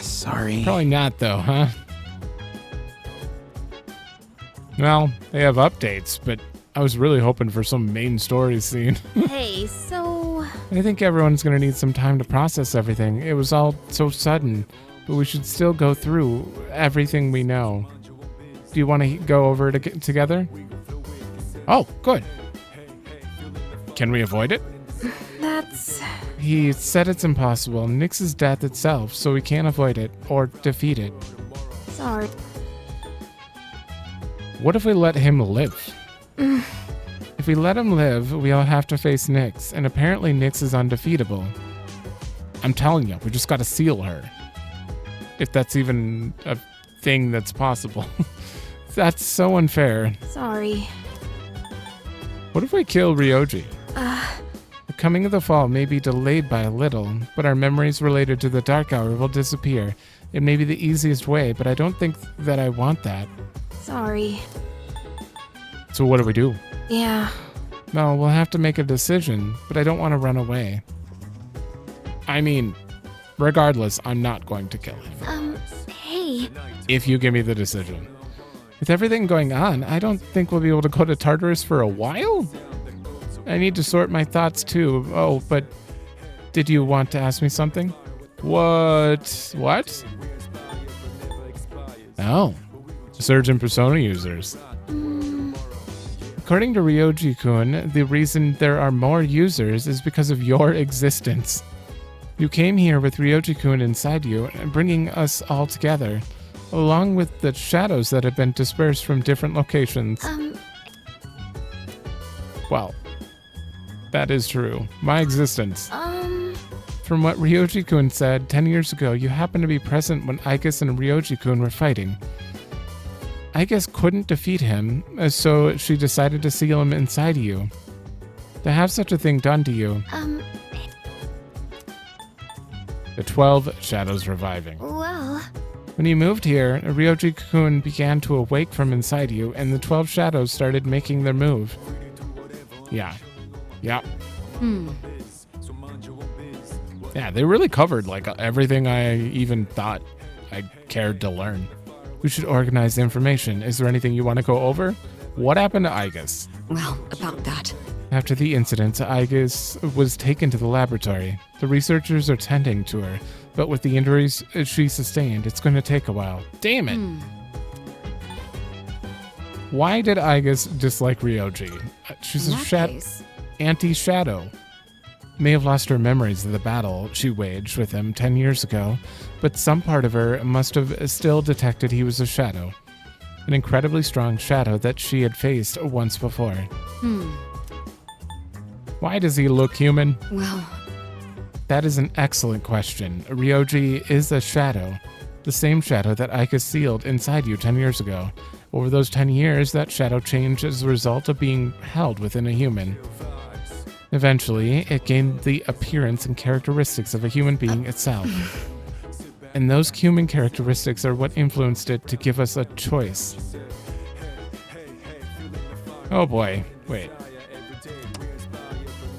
Sorry. Probably not, though, huh? Well, they have updates, but I was really hoping for some main story scene. Hey, so... I think everyone's gonna need some time to process everything. It was all so sudden, but we should still go through everything we know. Do you want to go over it together? Oh, good. Can we avoid it? That's... He said it's impossible. Nyx's death itself, so we can't avoid it or defeat it. Sorry. What if we let him live? If we let him live, we all have to face Nyx, and apparently Nyx is undefeatable. I'm telling you, we just gotta seal her. If that's even a thing that's possible. That's so unfair. Sorry. What if we kill Ryoji? The coming of the fall may be delayed by a little, but our memories related to the Dark Hour will disappear. It may be the easiest way, but I don't think that I want that. Sorry. So what do we do? Yeah. No, we'll have to make a decision, but I don't want to run away. I mean, Regardless, I'm not going to kill him. Hey. If you give me the decision. With everything going on, I don't think we'll be able to go to Tartarus for a while. I need to sort my thoughts too. Oh, but did you want to ask me something? What? What? Oh. Surge in Persona users. According to Ryoji-kun, the reason there are more users is because of your existence. You came here with Ryoji-kun inside you, bringing us all together, along with the shadows that have been dispersed from different locations. Well, that is true. My existence. From what Ryoji-kun said, 10 years ago, you happened to be present when Aigis and Ryoji-kun were fighting. Aigis couldn't defeat him, so she decided to seal him inside you. To have such a thing done to you. The 12 shadows reviving. Well... When you moved here, Ryoji-kun began to awake from inside you, and the 12 shadows started making their move. Yeah. Yep. Yeah, they really covered like everything I even thought I cared to learn. We should organize the information. Is there anything you want to go over? What happened to Aigis? Well, about that. After the incident, Aigis was taken to the laboratory. The researchers are tending to her, but with the injuries she sustained, it's going to take a while. Damn it! Why did Aigis dislike Ryoji? She's a anti-shadow. May have lost her memories of the battle she waged with him 10 years ago, but some part of her must have still detected he was a shadow. An incredibly strong shadow that she had faced once before. Why does he look human? Well... That is an excellent question. Ryoji is a shadow. The same shadow that Aika sealed inside you 10 years ago. Over those 10 years, that shadow changed as a result of being held within a human. Eventually, it gained the appearance and characteristics of a human being itself. And those human characteristics are what influenced it to give us a choice. Oh boy, wait.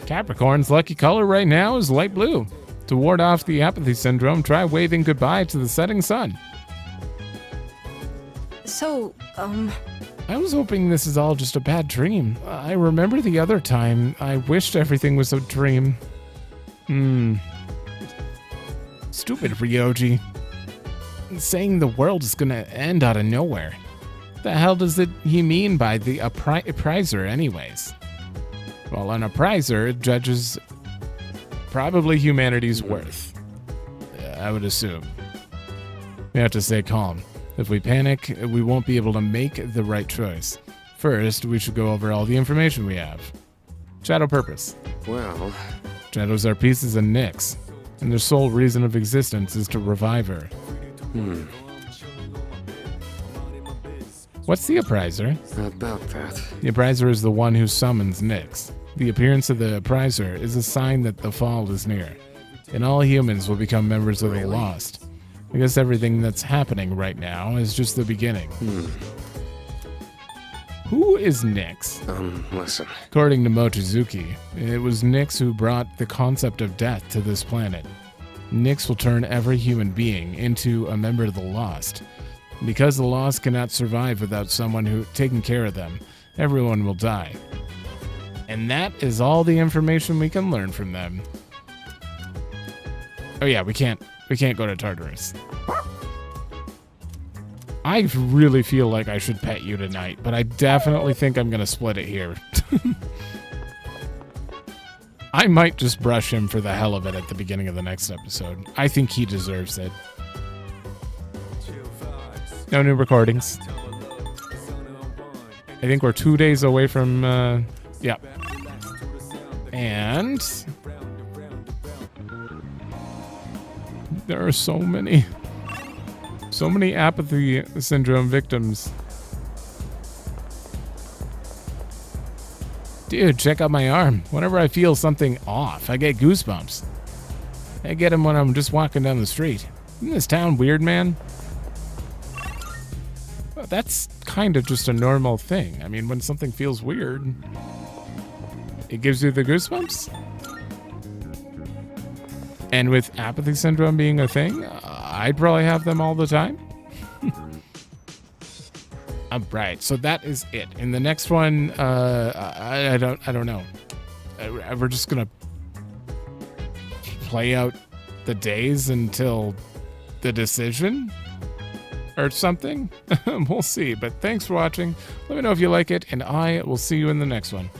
Capricorn's lucky color right now is light blue. To ward off the apathy syndrome, try waving goodbye to the setting sun. So, I was hoping this is all just a bad dream. I remember the other time. I wished everything was a dream. Stupid Ryoji. Saying the world is gonna end out of nowhere. The hell does he mean by the appraiser anyways? Well, an appraiser judges probably humanity's worth. I would assume. We have to stay calm. If we panic, we won't be able to make the right choice. First, we should go over all the information we have. Shadow purpose. Well... Shadows are pieces of Nyx, and their sole reason of existence is to revive her. What's the appraiser? About that. The appraiser is the one who summons Nyx. The appearance of the appraiser is a sign that the fall is near, and all humans will become members of the Lost. I guess everything that's happening right now is just the beginning. Who is Nyx? Listen. According to Mochizuki, it was Nyx who brought the concept of death to this planet. Nyx will turn every human being into a member of the Lost. Because the Lost cannot survive without someone who taking care of them, everyone will die. And that is all the information we can learn from them. Oh yeah, we can't go to Tartarus. I really feel like I should pet you tonight, but I definitely think I'm gonna split it here. I might just brush him for the hell of it at the beginning of the next episode. I think he deserves it. No new recordings. I think we're 2 days away from, yeah. And there are so many apathy syndrome victims. Dude, check out my arm. Whenever I feel something off, I get goosebumps. I get them when I'm just walking down the street. Isn't this town weird, man? Well, that's kind of just a normal thing. I mean, when something feels weird, it gives you the goosebumps? And with apathy syndrome being a thing, I'd probably have them all the time. All right, so that is it. In the next one, I don't know. We're just gonna play out the days until the decision or something. We'll see. But thanks for watching. Let me know if you like it, and I will see you in the next one.